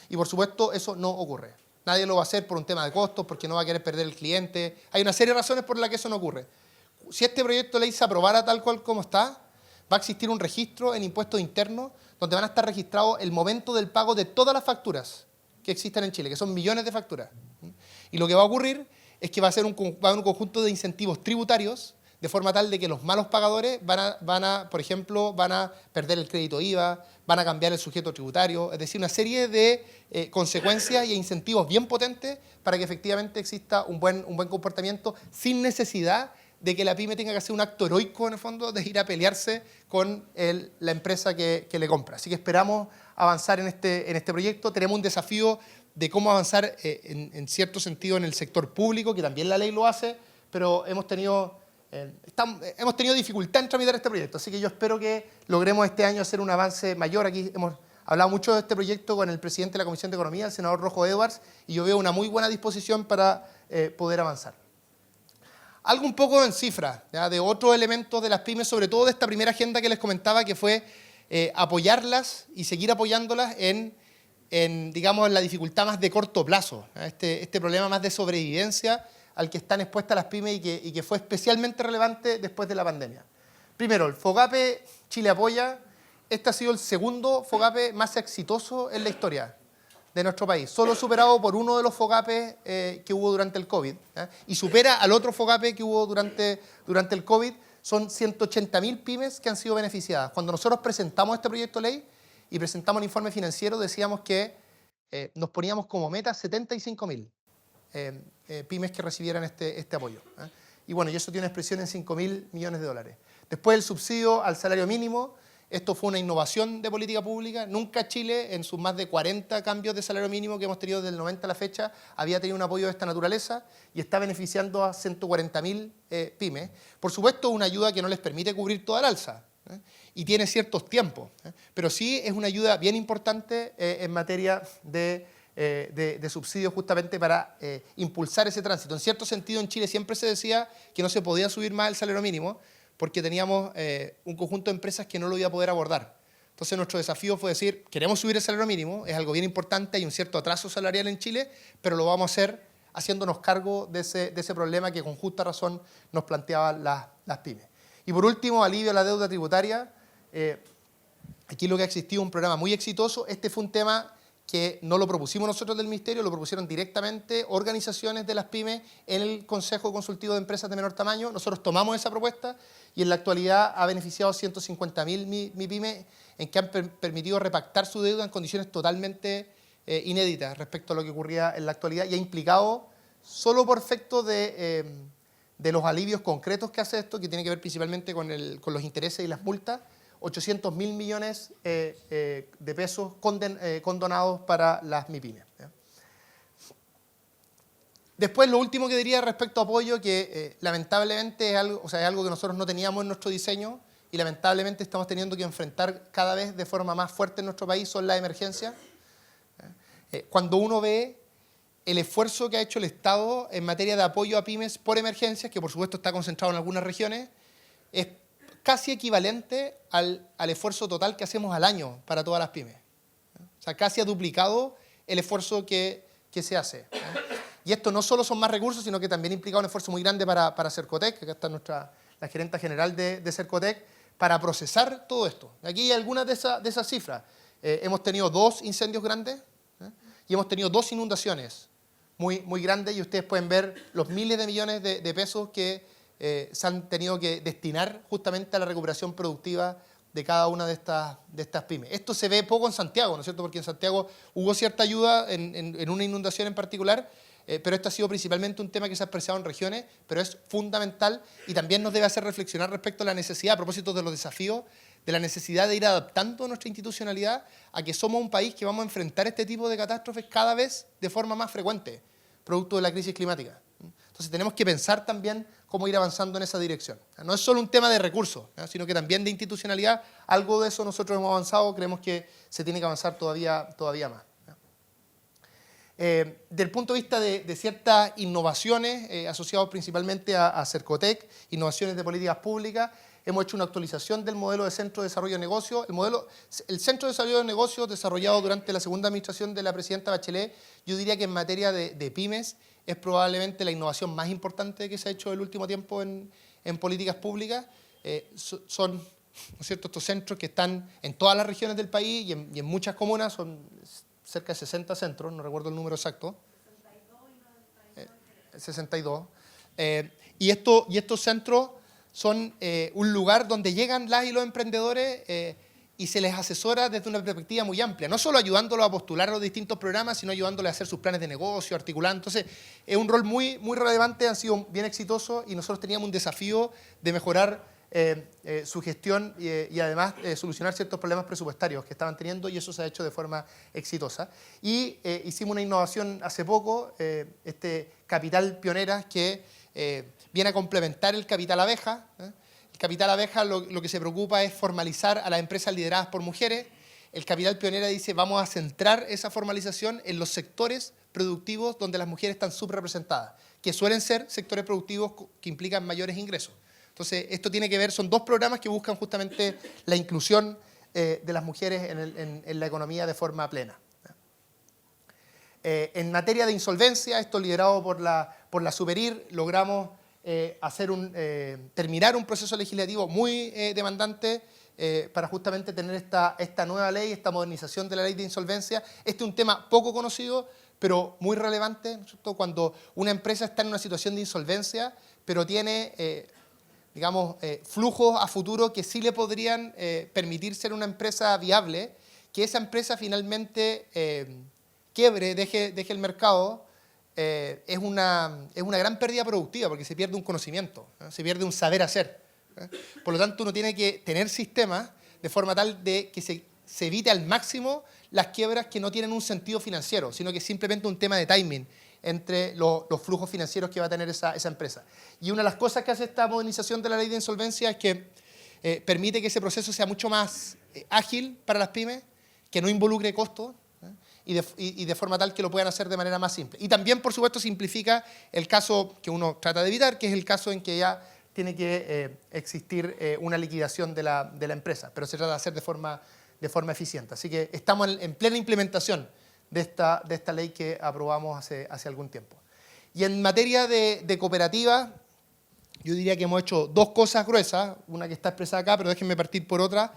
Y por supuesto, eso no ocurre. Nadie lo va a hacer por un tema de costos, porque no va a querer perder el cliente. Hay una serie de razones por las que eso no ocurre. Si este proyecto de ley se aprobara tal cual como está, va a existir un registro en impuestos internos donde van a estar registrados el momento del pago de todas las facturas que existen en Chile, que son millones de facturas. Y lo que va a ocurrir es que va a haber un conjunto de incentivos tributarios, de forma tal de que los malos pagadores por ejemplo, van a perder el crédito IVA, van a cambiar el sujeto tributario, es decir, una serie de consecuencias y incentivos bien potentes para que efectivamente exista un buen comportamiento sin necesidad de que la pyme tenga que hacer un acto heroico, en el fondo, de ir a pelearse con la empresa que le compra. Así que esperamos avanzar en este proyecto. Tenemos un desafío de cómo avanzar en cierto sentido en el sector público, que también la ley lo hace, pero hemos tenido dificultad en tramitar este proyecto. Así que yo espero que logremos este año hacer un avance mayor. Aquí hemos hablado mucho de este proyecto con el presidente de la Comisión de Economía, el senador Rojo Edwards, y yo veo una muy buena disposición para poder avanzar. Algo un poco en cifras, ¿ya?, de otros elementos de las pymes, sobre todo de esta primera agenda que les comentaba, que fue apoyarlas y seguir apoyándolas en digamos, la dificultad más de corto plazo, ¿ya?, este problema más de sobrevivencia al que están expuestas las pymes y que fue especialmente relevante después de la pandemia. Primero, el FOGAPE Chile Apoya. Este ha sido el segundo FOGAPE más exitoso en la historia de nuestro país, solo superado por uno de los FOGAPES que hubo durante el COVID, ¿eh? Y supera al otro FOGAPE que hubo durante el COVID. Son 180.000 pymes que han sido beneficiadas. Cuando nosotros presentamos este proyecto de ley y presentamos el informe financiero, decíamos que nos poníamos como meta 75.000 pymes que recibieran este apoyo, ¿eh? Y bueno, y eso tiene una expresión en $5.000 millones. Después el subsidio al salario mínimo. Esto fue una innovación de política pública. Nunca Chile, en sus más de 40 cambios de salario mínimo que hemos tenido desde el 90 a la fecha, había tenido un apoyo de esta naturaleza y está beneficiando a 140.000 pymes. Por supuesto, una ayuda que no les permite cubrir toda la alza, ¿eh? Y tiene ciertos tiempos, ¿eh? Pero sí es una ayuda bien importante en materia de de subsidios justamente para impulsar ese tránsito. En cierto sentido, en Chile siempre se decía que no se podía subir más el salario mínimo porque teníamos un conjunto de empresas que no lo iba a poder abordar. Entonces nuestro desafío fue decir, queremos subir el salario mínimo, es algo bien importante, hay un cierto atraso salarial en Chile, pero lo vamos a hacer haciéndonos cargo de ese problema que con justa razón nos planteaban las pymes. Y por último, alivio a la deuda tributaria. Aquí lo que ha existido es un programa muy exitoso. Este fue un tema que no lo propusimos nosotros del Ministerio, lo propusieron directamente organizaciones de las pymes en el Consejo Consultivo de Empresas de Menor Tamaño. Nosotros tomamos esa propuesta y en la actualidad ha beneficiado a 150.000 MIPYME en que han permitido repactar su deuda en condiciones totalmente inéditas respecto a lo que ocurría en la actualidad y ha implicado, solo por efecto de los alivios concretos que hace esto, que tiene que ver principalmente con los intereses y las multas, 800.000 millones de pesos condonados para las MIPYMES. Después, lo último que diría respecto a apoyo, que lamentablemente es algo que nosotros no teníamos en nuestro diseño y lamentablemente estamos teniendo que enfrentar cada vez de forma más fuerte en nuestro país, son las emergencias. Cuando uno ve el esfuerzo que ha hecho el Estado en materia de apoyo a pymes por emergencias, que por supuesto está concentrado en algunas regiones, es casi equivalente al esfuerzo total que hacemos al año para todas las pymes. O sea, casi ha duplicado el esfuerzo que se hace. Y esto no solo son más recursos, sino que también implica un esfuerzo muy grande para Cercotec, que acá está la gerenta general de Cercotec, para procesar todo esto. Aquí hay algunas de esas cifras. Hemos tenido 2 incendios grandes y hemos tenido 2 inundaciones muy grandes y ustedes pueden ver los miles de millones de pesos que se han tenido que destinar justamente a la recuperación productiva de cada una de estas pymes. Esto se ve poco en Santiago, ¿no es cierto? Porque en Santiago hubo cierta ayuda en una inundación en particular, pero esto ha sido principalmente un tema que se ha expresado en regiones, pero es fundamental y también nos debe hacer reflexionar respecto a la necesidad, a propósito de los desafíos, de la necesidad de ir adaptando nuestra institucionalidad a que somos un país que vamos a enfrentar este tipo de catástrofes cada vez de forma más frecuente, producto de la crisis climática. Entonces tenemos que pensar también cómo ir avanzando en esa dirección. No es solo un tema de recursos, sino que también de institucionalidad. Algo de eso nosotros hemos avanzado, creemos que se tiene que avanzar todavía más. Desde el punto de vista de ciertas innovaciones asociadas principalmente a Cercotec, innovaciones de políticas públicas, hemos hecho una actualización del modelo de Centro de Desarrollo de Negocios. El Centro de Desarrollo de Negocios desarrollado durante la segunda administración de la presidenta Bachelet, yo diría que en materia de pymes es probablemente la innovación más importante que se ha hecho en el último tiempo en políticas públicas. Son, ¿no es cierto?, estos centros que están en todas las regiones del país y en muchas comunas, son cerca de 60 centros, no recuerdo el número exacto. 62. Y estos centros son un lugar donde llegan las y los emprendedores y se les asesora desde una perspectiva muy amplia, no solo ayudándolos a postular los distintos programas, sino ayudándoles a hacer sus planes de negocio, articulando. Entonces, es un rol muy relevante, han sido bien exitosos y nosotros teníamos un desafío de mejorar su gestión y además solucionar ciertos problemas presupuestarios que estaban teniendo y eso se ha hecho de forma exitosa. Y hicimos una innovación hace poco, este Capital Pioneras, que viene a complementar el Capital Abeja. El Capital Abeja lo que se preocupa es formalizar a las empresas lideradas por mujeres. El Capital Pionera dice vamos a centrar esa formalización en los sectores productivos donde las mujeres están subrepresentadas, que suelen ser sectores productivos que implican mayores ingresos. Entonces, esto tiene que ver, son 2 programas que buscan justamente la inclusión de las mujeres en la economía de forma plena. En materia de insolvencia, esto liderado por la Superir, logramos terminar un proceso legislativo muy demandante para justamente tener esta nueva ley, esta modernización de la ley de insolvencia. Este es un tema poco conocido, pero muy relevante, ¿no es cierto? Cuando una empresa está en una situación de insolvencia, pero tiene flujos a futuro que sí le podrían permitir ser una empresa viable, que esa empresa finalmente quiebre, deje el mercado, es una gran pérdida productiva porque se pierde un conocimiento, ¿no? Se pierde un saber hacer. Por lo tanto, uno tiene que tener sistemas de forma tal de que se evite al máximo las quiebras que no tienen un sentido financiero, sino que es simplemente un tema de timing entre los flujos financieros que va a tener esa empresa. Y una de las cosas que hace esta modernización de la ley de insolvencia es que permite que ese proceso sea mucho más ágil para las pymes, que no involucre costos, y de forma tal que lo puedan hacer de manera más simple. Y también, por supuesto, simplifica el caso que uno trata de evitar, que es el caso en que ya tiene que existir una liquidación de la empresa, pero se trata de hacer de forma eficiente. Así que estamos en plena implementación de esta ley que aprobamos hace algún tiempo. Y en materia de cooperativas, yo diría que hemos hecho dos cosas gruesas, una que está expresada acá, pero déjenme partir por otra.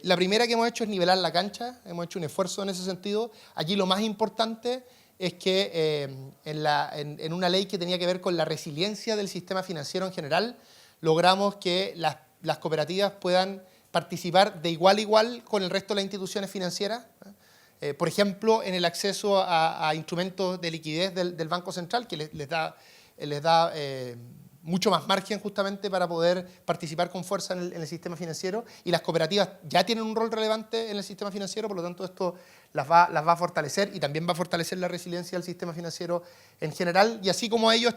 La primera que hemos hecho es nivelar la cancha, hemos hecho un esfuerzo en ese sentido. Allí lo más importante es que en una ley que tenía que ver con la resiliencia del sistema financiero en general, logramos que las cooperativas puedan participar de igual a igual con el resto de las instituciones financieras. Por ejemplo, en el acceso a instrumentos de liquidez del Banco Central, que les da mucho más margen justamente para poder participar con fuerza en el sistema financiero, y las cooperativas ya tienen un rol relevante en el sistema financiero, por lo tanto esto las va a fortalecer y también va a fortalecer la resiliencia del sistema financiero en general, y así como ello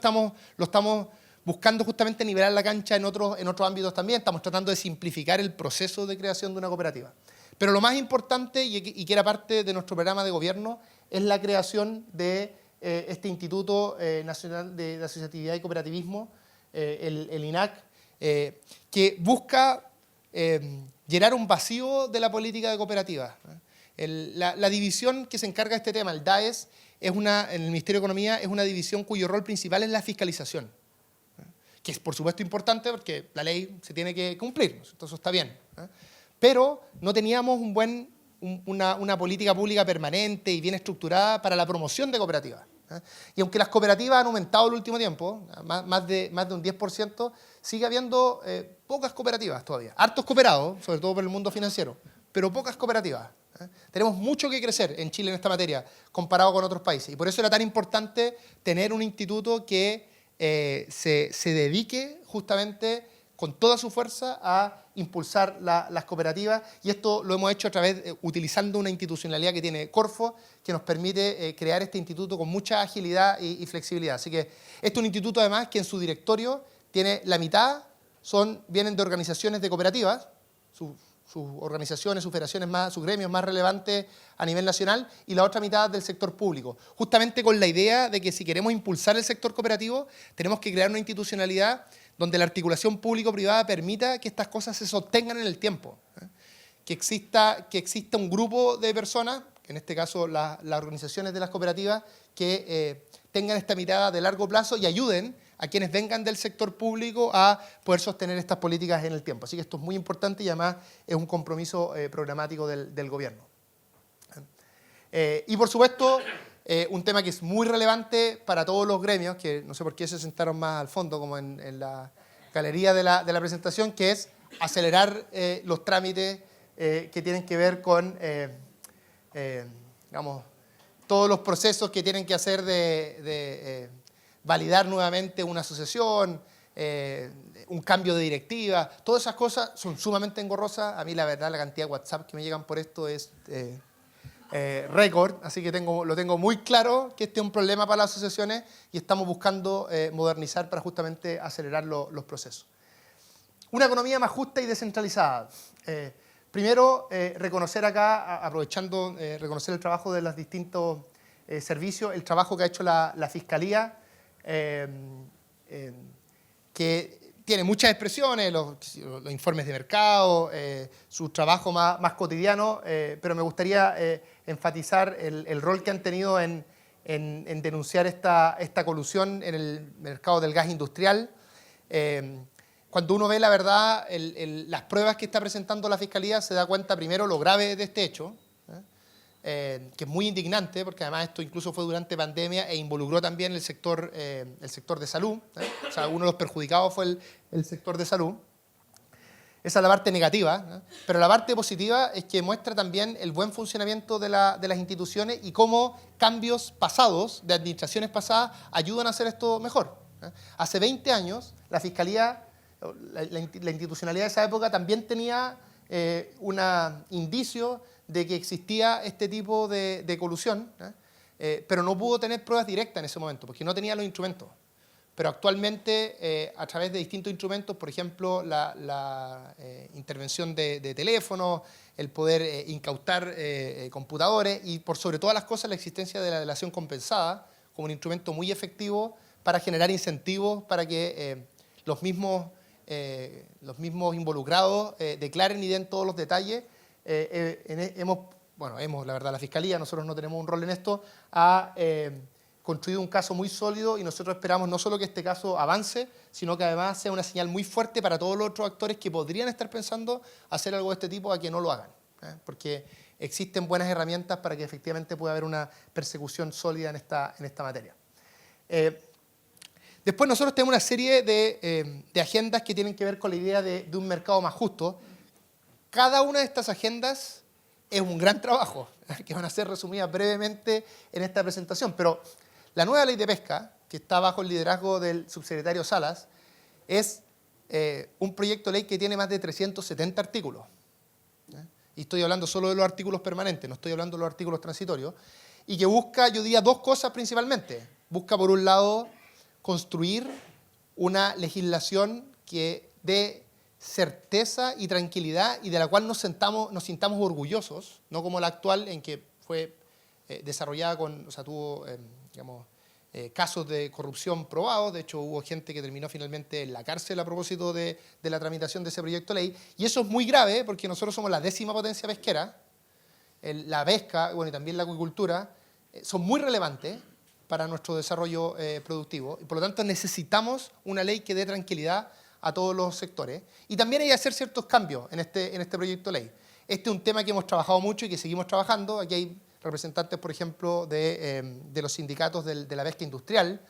lo estamos buscando justamente nivelar la cancha en otros ámbitos también. Estamos tratando de simplificar el proceso de creación de una cooperativa. Pero lo más importante, y que era parte de nuestro programa de gobierno, es la creación de este Instituto Nacional de Asociatividad y Cooperativismo, el INAC, que busca llenar un vacío de la política de cooperativas. La división que se encarga de este tema, el DAES, en el Ministerio de Economía, es una división cuyo rol principal es la fiscalización, que es por supuesto importante porque la ley se tiene que cumplir, entonces eso está bien. Pero no teníamos una política pública permanente y bien estructurada para la promoción de cooperativas. Y aunque las cooperativas han aumentado en el último tiempo, más de un 10%, sigue habiendo pocas cooperativas todavía. Hartos cooperados, sobre todo por el mundo financiero, pero pocas cooperativas. Tenemos mucho que crecer en Chile en esta materia, comparado con otros países. Y por eso era tan importante tener un instituto que se dedique justamente con toda su fuerza a impulsar las cooperativas, y esto lo hemos hecho utilizando una institucionalidad que tiene Corfo, que nos permite crear este instituto con mucha agilidad y flexibilidad. Así que este es un instituto además que en su directorio tiene la mitad, vienen de organizaciones de cooperativas, sus organizaciones, sus federaciones sus gremios más relevantes a nivel nacional, y la otra mitad del sector público, justamente con la idea de que si queremos impulsar el sector cooperativo, tenemos que crear una institucionalidad donde la articulación público-privada permita que estas cosas se sostengan en el tiempo, que exista un grupo de personas, en este caso las organizaciones de las cooperativas, que tengan esta mirada de largo plazo y ayuden a quienes vengan del sector público a poder sostener estas políticas en el tiempo. Así que esto es muy importante y además es un compromiso programático del gobierno. Y por supuesto, un tema que es muy relevante para todos los gremios, que no sé por qué se sentaron más al fondo, como en la galería de la presentación, que es acelerar los trámites que tienen que ver con, digamos, todos los procesos que tienen que hacer de validar nuevamente una asociación, un cambio de directiva. Todas esas cosas son sumamente engorrosas. A mí, la verdad, la cantidad de WhatsApp que me llegan por esto es récord, así que lo tengo muy claro que este es un problema para las asociaciones y estamos buscando modernizar para justamente acelerar los procesos. Una economía más justa y descentralizada. Primero, reconocer acá, aprovechando, reconocer el trabajo de los distintos servicios, el trabajo que ha hecho la Fiscalía, que tiene muchas expresiones, los informes de mercado, su trabajo más cotidiano, pero me gustaría enfatizar el rol que han tenido en denunciar esta colusión en el mercado del gas industrial. Cuando uno ve la verdad, las pruebas que está presentando la Fiscalía, se da cuenta primero lo grave de este hecho, que es muy indignante, porque además esto incluso fue durante pandemia e involucró también el sector de salud. O sea, uno de los perjudicados fue el sector de salud. Esa es la parte negativa, pero la parte positiva es que muestra también el buen funcionamiento de las instituciones y cómo cambios pasados, de administraciones pasadas, ayudan a hacer esto mejor. Hace 20 años, la Fiscalía, la institucionalidad de esa época también tenía un indicio de que existía este tipo de colusión, pero no pudo tener pruebas directas en ese momento, porque no tenía los instrumentos. pero actualmente a través de distintos instrumentos, por ejemplo, la intervención de teléfonos, el poder incautar computadores y por sobre todas las cosas la existencia de la delación compensada como un instrumento muy efectivo para generar incentivos para que los mismos involucrados declaren y den todos los detalles. La verdad, la Fiscalía, nosotros no tenemos un rol en esto, ha construido un caso muy sólido y nosotros esperamos no solo que este caso avance, sino que además sea una señal muy fuerte para todos los otros actores que podrían estar pensando hacer algo de este tipo a que no lo hagan, porque existen buenas herramientas para que efectivamente pueda haber una persecución sólida en esta materia. Después nosotros tenemos una serie de agendas que tienen que ver con la idea de un mercado más justo. Cada una de estas agendas es un gran trabajo, que van a ser resumidas brevemente en esta presentación, pero la nueva ley de pesca, que está bajo el liderazgo del subsecretario Salas, es un proyecto de ley que tiene más de 370 artículos. Y estoy hablando solo de los artículos permanentes, no estoy hablando de los artículos transitorios, y que busca, yo diría, dos cosas principalmente. Busca, por un lado, construir una legislación que dé certeza y tranquilidad y de la cual nos sintamos orgullosos, no como la actual en que fue desarrollada tuvo casos de corrupción probados. De hecho, hubo gente que terminó finalmente en la cárcel a propósito de la tramitación de ese proyecto de ley. Y eso es muy grave porque nosotros somos la 10ª potencia pesquera. La pesca, y también la acuicultura, son muy relevantes para nuestro desarrollo productivo. Y por lo tanto necesitamos una ley que dé tranquilidad a todos los sectores. Y también hay que hacer ciertos cambios en este proyecto de ley. Este es un tema que hemos trabajado mucho y que seguimos trabajando. Aquí hay representantes, por ejemplo, de los sindicatos de la pesca industrial,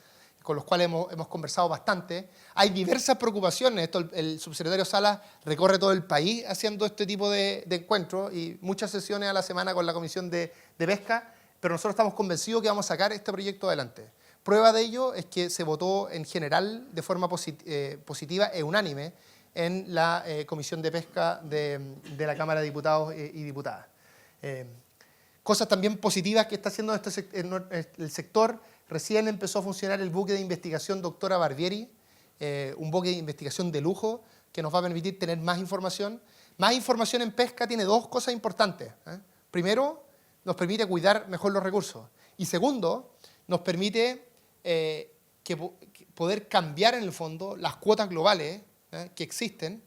con los cuales hemos conversado bastante. Hay diversas preocupaciones. El subsecretario Salas recorre todo el país haciendo este tipo de encuentros y muchas sesiones a la semana con la Comisión de Pesca, pero nosotros estamos convencidos que vamos a sacar este proyecto adelante. Prueba de ello es que se votó en general de forma positiva e unánime en la Comisión de Pesca de la Cámara de Diputados y Diputadas. Cosas también positivas que está haciendo el sector. Recién empezó a funcionar el buque de investigación Doctora Barbieri, un buque de investigación de lujo que nos va a permitir tener más información. Más información en pesca tiene dos cosas importantes. Primero, nos permite cuidar mejor los recursos. Y segundo, nos permite poder cambiar en el fondo las cuotas globales que existen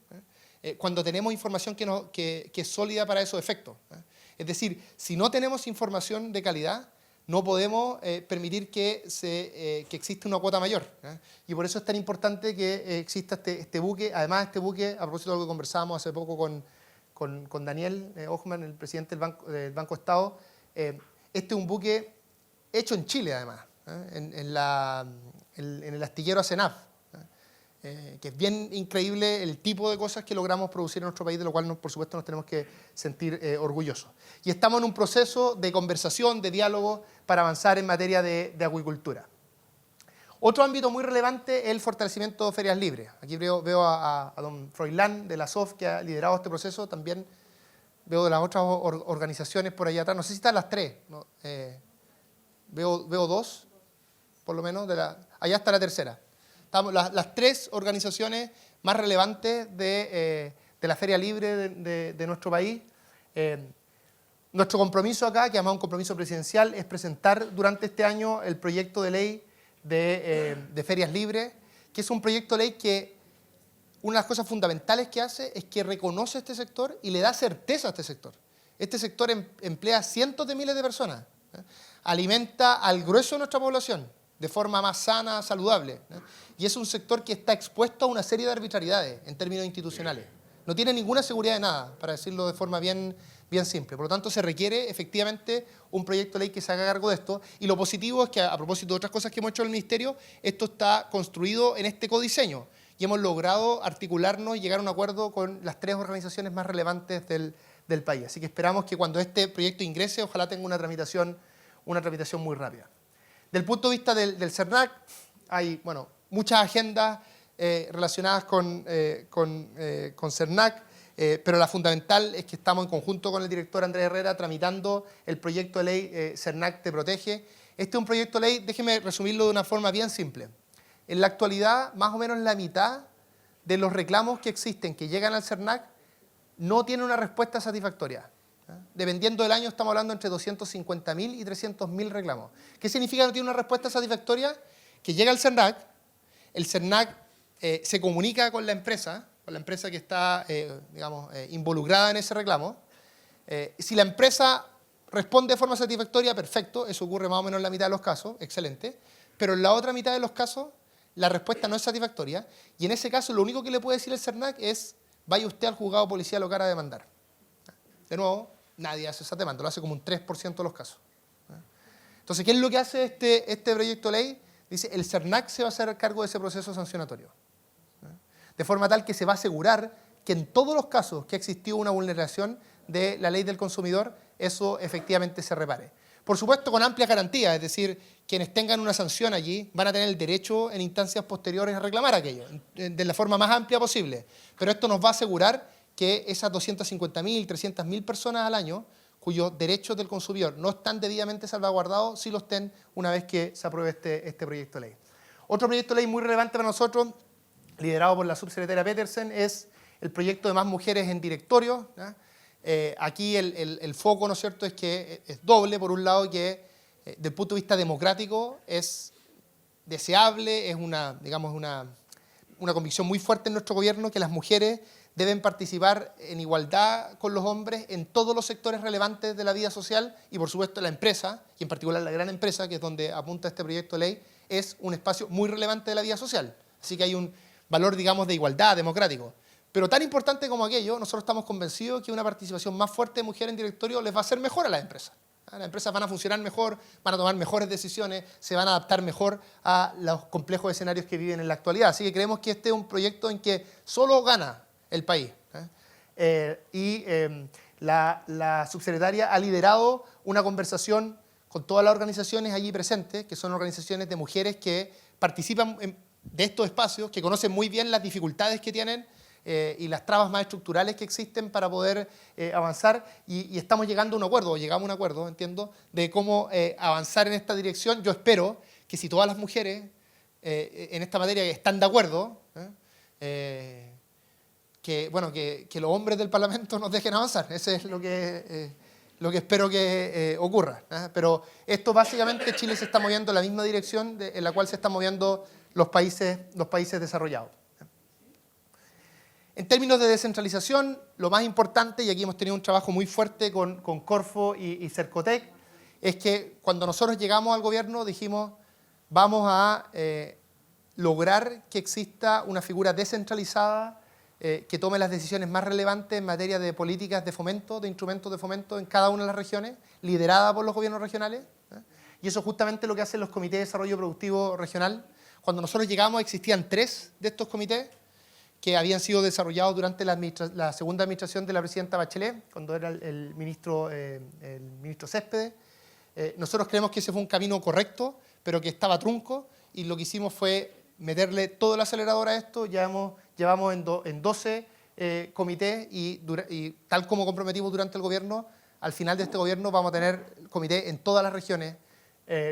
cuando tenemos información que es sólida para esos efectos. Es decir, si no tenemos información de calidad, no podemos permitir que exista una cuota mayor. Y por eso es tan importante que exista este buque. Además, este buque, a propósito de lo que conversábamos hace poco con Daniel Hochman, el presidente del Banco Estado, este es un buque hecho en Chile, además, en el astillero Asenaf, que es bien increíble el tipo de cosas que logramos producir en nuestro país, de lo cual, por supuesto, nos tenemos que sentir orgullosos. Y estamos en un proceso de conversación, de diálogo, para avanzar en materia de acuicultura. Otro ámbito muy relevante es el fortalecimiento de ferias libres. Aquí veo a don Froilán de la SOF, que ha liderado este proceso. También veo de las otras organizaciones por allá atrás. No sé si están las tres, ¿no? Veo dos, por lo menos. Allá está la tercera. Estamos las tres organizaciones más relevantes de la feria libre de nuestro país. Nuestro compromiso acá, que además es un compromiso presidencial, es presentar durante este año el proyecto de ley de ferias libres, que es un proyecto de ley que una de las cosas fundamentales que hace es que reconoce este sector y le da certeza a este sector. Este sector emplea cientos de miles de personas, alimenta al grueso de nuestra población de forma más sana, saludable, y es un sector que está expuesto a una serie de arbitrariedades en términos institucionales. No tiene ninguna seguridad de nada, para decirlo de forma bien simple. Por lo tanto, se requiere efectivamente un proyecto de ley que se haga cargo de esto. Y lo positivo es que, a propósito de otras cosas que hemos hecho en el Ministerio, esto está construido en este codiseño. Y hemos logrado articularnos y llegar a un acuerdo con las tres organizaciones más relevantes del país. Así que esperamos que cuando este proyecto ingrese, ojalá tenga una tramitación muy rápida. Del punto de vista del CERNAC, hay muchas agendas relacionadas con CERNAC, pero la fundamental es que estamos en conjunto con el director Andrés Herrera tramitando el proyecto de ley CERNAC Te Protege. Este es un proyecto de ley, déjeme resumirlo de una forma bien simple. En la actualidad, más o menos la mitad de los reclamos que existen, que llegan al CERNAC, no tienen una respuesta satisfactoria. Dependiendo del año, estamos hablando entre 250.000 y 300.000 reclamos. ¿Qué significa no tiene una respuesta satisfactoria? Que llega al CERNAC, el CERNAC se comunica con la empresa que está involucrada en ese reclamo. Si la empresa responde de forma satisfactoria, perfecto, eso ocurre más o menos en la mitad de los casos, excelente, pero en la otra mitad de los casos la respuesta no es satisfactoria y en ese caso lo único que le puede decir el CERNAC es vaya usted al juzgado policial local a demandar. De nuevo, nadie hace esa demanda, lo hace como un 3% de los casos. Entonces, ¿qué es lo que hace este proyecto de ley? Dice, el CERNAC se va a hacer cargo de ese proceso sancionatorio. De forma tal que se va a asegurar que en todos los casos que existió una vulneración de la ley del consumidor, eso efectivamente se repare. Por supuesto, con amplia garantía, es decir, quienes tengan una sanción allí van a tener el derecho en instancias posteriores a reclamar aquello, de la forma más amplia posible. Pero esto nos va a asegurar que esas 250.000, 300.000 personas al año, cuyos derechos del consumidor no están debidamente salvaguardados, sí lo estén una vez que se apruebe este proyecto de ley. Otro proyecto de ley muy relevante para nosotros, liderado por la subsecretaria Petersen, es el proyecto de más mujeres en directorio. Aquí el foco, ¿no es cierto?, es que es doble. Por un lado, que desde el punto de vista democrático es deseable, es una convicción muy fuerte en nuestro gobierno que las mujeres deben participar en igualdad con los hombres en todos los sectores relevantes de la vida social y, por supuesto, la empresa, y en particular la gran empresa, que es donde apunta este proyecto de ley, es un espacio muy relevante de la vida social. Así que hay un valor, digamos, de igualdad democrático. Pero tan importante como aquello, nosotros estamos convencidos que una participación más fuerte de mujeres en directorio les va a hacer mejor a las empresas. Las empresas van a funcionar mejor, van a tomar mejores decisiones, se van a adaptar mejor a los complejos escenarios que viven en la actualidad. Así que creemos que este es un proyecto en que solo gana el país. La subsecretaria ha liderado una conversación con todas las organizaciones allí presentes, que son organizaciones de mujeres que participan de estos espacios, que conocen muy bien las dificultades que tienen y las trabas más estructurales que existen para poder avanzar y estamos llegando a un acuerdo, llegamos a un acuerdo, entiendo, de cómo avanzar en esta dirección. Yo espero que si todas las mujeres en esta materia están de acuerdo, que los hombres del Parlamento nos dejen avanzar. Ese es lo que espero que ocurra. Pero esto básicamente Chile se está moviendo en la misma dirección en la cual se están moviendo los países desarrollados. En términos de descentralización, lo más importante, y aquí hemos tenido un trabajo muy fuerte con Corfo y Cercotec, es que cuando nosotros llegamos al gobierno dijimos vamos a lograr que exista una figura descentralizada que tome las decisiones más relevantes en materia de políticas de fomento, de instrumentos de fomento en cada una de las regiones, liderada por los gobiernos regionales. Y eso es justamente lo que hacen los comités de desarrollo productivo regional. Cuando nosotros llegamos existían 3 de estos comités que habían sido desarrollados durante la segunda administración de la presidenta Bachelet, cuando era el ministro Céspedes. Nosotros creemos que ese fue un camino correcto, pero que estaba trunco, y lo que hicimos fue meterle todo el acelerador a esto. Llevamos en 12 comités y tal como comprometimos durante el gobierno, al final de este gobierno vamos a tener comité en todas las regiones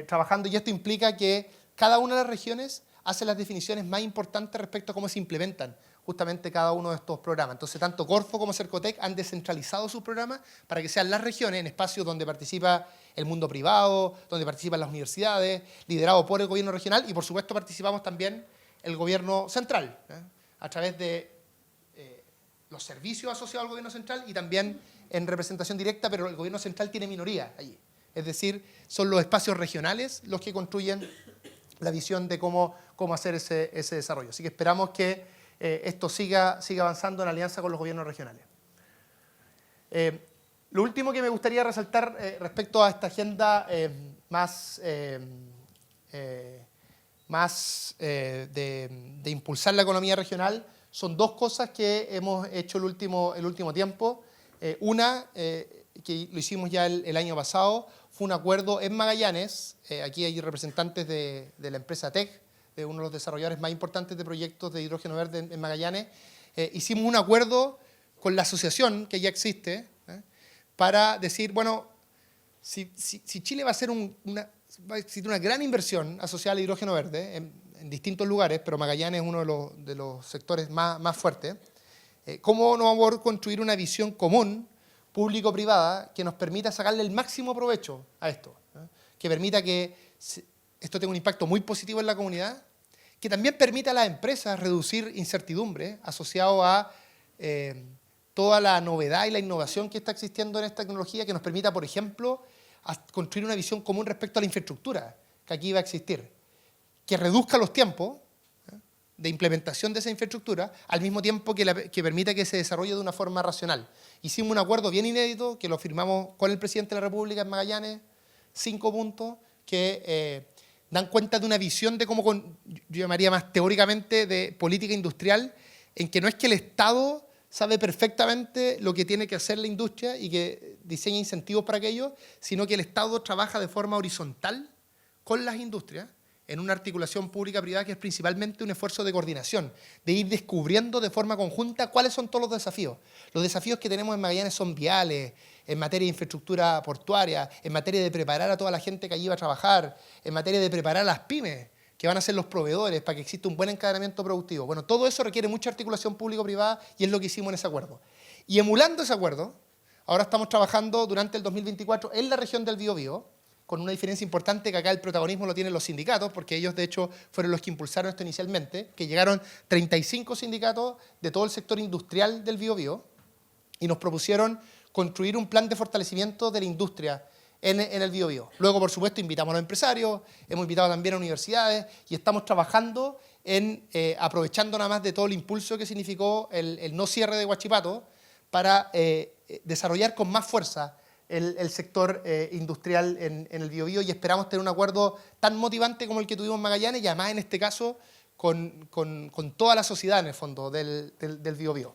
trabajando, y esto implica que cada una de las regiones hace las definiciones más importantes respecto a cómo se implementan justamente cada uno de estos programas. Entonces, tanto Corfo como Cercotec han descentralizado sus programas para que sean las regiones en espacios donde participa el mundo privado, donde participan las universidades, liderado por el gobierno regional, y por supuesto participamos también el gobierno central, a través de los servicios asociados al gobierno central y también en representación directa, pero el gobierno central tiene minoría allí. Es decir, son los espacios regionales los que construyen la visión de cómo hacer ese desarrollo. Así que esperamos que esto siga avanzando en alianza con los gobiernos regionales. Lo último que me gustaría resaltar respecto a esta agenda de impulsar la economía regional son 2 cosas que hemos hecho el último tiempo. Una, que lo hicimos ya el año pasado, fue un acuerdo en Magallanes. Aquí hay representantes de la empresa TEC, de uno de los desarrolladores más importantes de proyectos de hidrógeno verde en Magallanes. Hicimos un acuerdo con la asociación que ya existe para decir, bueno, si Chile va a hacer una gran inversión asociada al hidrógeno verde en distintos lugares, pero Magallanes es uno de los sectores más fuertes, ¿cómo no vamos a poder construir una visión común, público-privada, que nos permita sacarle el máximo provecho a esto? Que permita que esto tenga un impacto muy positivo en la comunidad, que también permita a las empresas reducir incertidumbre asociado a toda la novedad y la innovación que está existiendo en esta tecnología, que nos permita, por ejemplo, construir una visión común respecto a la infraestructura que aquí va a existir, que reduzca los tiempos de implementación de esa infraestructura, al mismo tiempo que permita que se desarrolle de una forma racional. Hicimos un acuerdo bien inédito, que lo firmamos con el presidente de la República en Magallanes, 5 puntos, que dan cuenta de una visión de cómo, yo llamaría más teóricamente, de política industrial, en que no es que el Estado sabe perfectamente lo que tiene que hacer la industria y que diseña incentivos para aquello, sino que el Estado trabaja de forma horizontal con las industrias, en una articulación pública-privada que es principalmente un esfuerzo de coordinación, de ir descubriendo de forma conjunta cuáles son todos los desafíos. Los desafíos que tenemos en Magallanes son viales, en materia de infraestructura portuaria, en materia de preparar a toda la gente que allí va a trabajar, en materia de preparar a las pymes, que van a ser los proveedores para que exista un buen encadenamiento productivo. Bueno, todo eso requiere mucha articulación público-privada y es lo que hicimos en ese acuerdo. Y emulando ese acuerdo, ahora estamos trabajando durante el 2024 en la región del Biobío, con una diferencia importante, que acá el protagonismo lo tienen los sindicatos, porque ellos de hecho fueron los que impulsaron esto inicialmente, que llegaron 35 sindicatos de todo el sector industrial del Biobío y nos propusieron construir un plan de fortalecimiento de la industria en el Biobío. Luego, por supuesto, invitamos a los empresarios, hemos invitado también a universidades y estamos trabajando en, aprovechando nada más de todo el impulso que significó el no cierre de Huachipato, para desarrollar con más fuerza el sector industrial en el Biobío, y esperamos tener un acuerdo tan motivante como el que tuvimos en Magallanes, y además en este caso con toda la sociedad en el fondo del Biobío.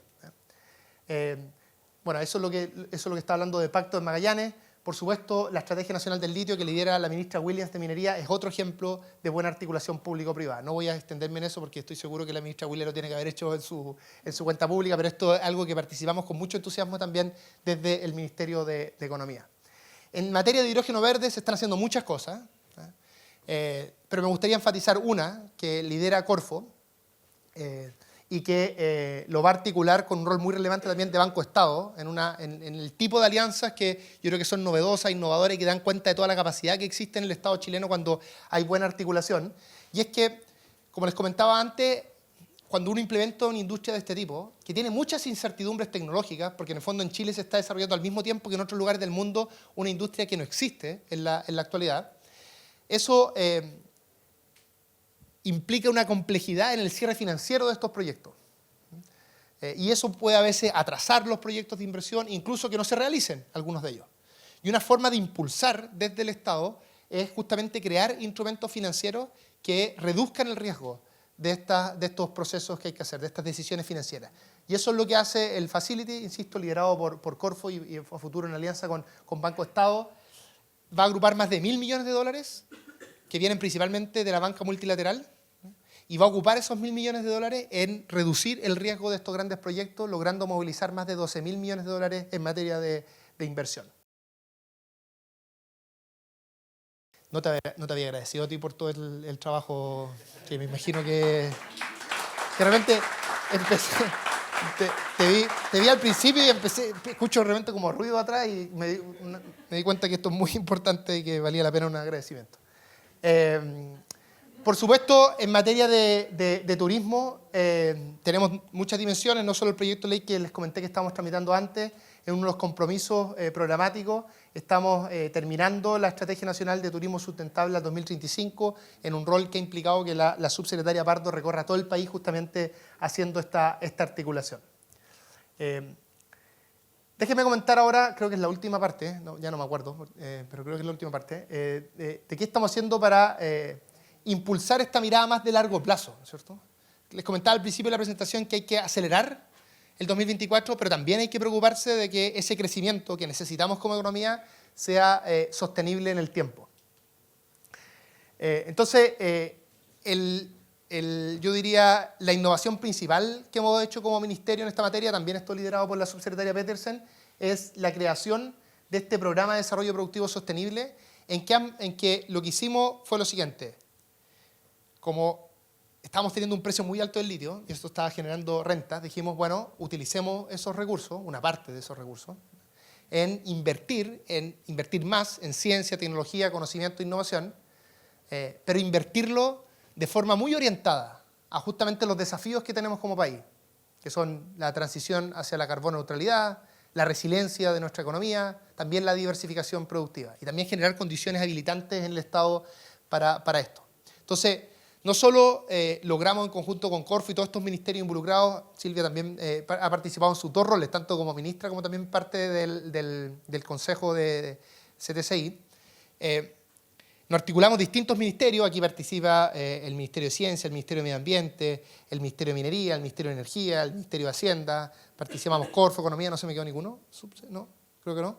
Bueno, eso es lo que está hablando de Pacto en Magallanes. Por supuesto, la Estrategia Nacional del Litio que lidera la ministra Williams de Minería es otro ejemplo de buena articulación público-privada. No voy a extenderme en eso porque estoy seguro que la ministra Williams lo tiene que haber hecho en su cuenta pública, pero esto es algo que participamos con mucho entusiasmo también desde el Ministerio de Economía. En materia de hidrógeno verde se están haciendo muchas cosas, pero me gustaría enfatizar una que lidera Corfo, y que lo va a articular con un rol muy relevante también de Banco Estado, en el tipo de alianzas que yo creo que son novedosas, innovadoras y que dan cuenta de toda la capacidad que existe en el Estado chileno cuando hay buena articulación. Y es que, como les comentaba antes, cuando uno implementa una industria de este tipo, que tiene muchas incertidumbres tecnológicas, porque en el fondo en Chile se está desarrollando al mismo tiempo que en otros lugares del mundo una industria que no existe en la actualidad, eso implica una complejidad en el cierre financiero de estos proyectos. Y eso puede a veces atrasar los proyectos de inversión, incluso que no se realicen algunos de ellos. Y una forma de impulsar desde el Estado es justamente crear instrumentos financieros que reduzcan el riesgo de estos procesos que hay que hacer, de estas decisiones financieras. Y eso es lo que hace el Facility, insisto, liderado por Corfo y a futuro en alianza con Banco Estado. Va a agrupar más de $1.000 millones que vienen principalmente de la banca multilateral, y va a ocupar esos $1.000 millones en reducir el riesgo de estos grandes proyectos, logrando movilizar más de $12.000 millones en materia de inversión. No te había agradecido a ti por todo el trabajo, que me imagino que realmente empecé, te vi al principio y escucho realmente como ruido atrás y me di cuenta que esto es muy importante y que valía la pena un agradecimiento. Por supuesto, en materia de turismo, tenemos muchas dimensiones, no solo el proyecto de ley que les comenté que estamos tramitando antes, en uno de los compromisos programáticos, estamos terminando la Estrategia Nacional de Turismo Sustentable al 2035, en un rol que ha implicado que la subsecretaria Pardo recorra todo el país justamente haciendo esta articulación. Déjenme comentar ahora, creo que es la última parte, ya no me acuerdo, pero creo que es la última parte, de qué estamos haciendo para impulsar esta mirada más de largo plazo, ¿cierto? Les comentaba al principio de la presentación que hay que acelerar el 2024, pero también hay que preocuparse de que ese crecimiento que necesitamos como economía sea sostenible en el tiempo. Entonces, yo diría, la innovación principal que hemos hecho como ministerio en esta materia, también esto liderado por la subsecretaria Petersen, es la creación de este programa de desarrollo productivo sostenible, en que lo que hicimos fue lo siguiente. Como estábamos teniendo un precio muy alto del litio y esto estaba generando rentas. Dijimos, bueno, utilicemos esos recursos, una parte de esos recursos, en invertir más en ciencia, tecnología, conocimiento e innovación, pero invertirlo de forma muy orientada a justamente los desafíos que tenemos como país, que son la transición hacia la carbono neutralidad, la resiliencia de nuestra economía, también la diversificación productiva y también generar condiciones habilitantes en el Estado para esto. Entonces, no solo logramos en conjunto con Corfo y todos estos ministerios involucrados, Silvia también ha participado en sus dos roles, tanto como ministra como también parte del Consejo de CTCI. Nos articulamos distintos ministerios, aquí participa el Ministerio de Ciencia, el Ministerio de Medio Ambiente, el Ministerio de Minería, el Ministerio de Energía, el Ministerio de Hacienda, participamos Corfo, Economía, no se me quedó ninguno, ¿no? Creo que no.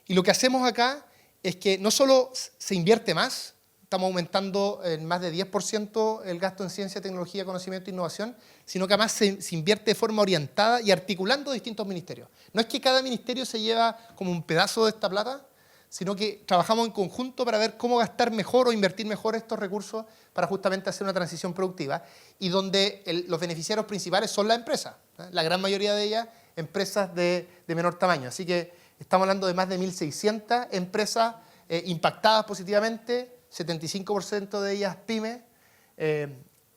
Y lo que hacemos acá es que no solo se invierte más, estamos aumentando en más de 10% el gasto en ciencia, tecnología, conocimiento e innovación, sino que además se invierte de forma orientada y articulando distintos ministerios. No es que cada ministerio se lleva como un pedazo de esta plata, sino que trabajamos en conjunto para ver cómo gastar mejor o invertir mejor estos recursos para justamente hacer una transición productiva y donde los beneficiarios principales son las empresas, ¿eh? La gran mayoría de ellas empresas de menor tamaño. Así que estamos hablando de más de 1.600 empresas impactadas positivamente, 75% de ellas pymes,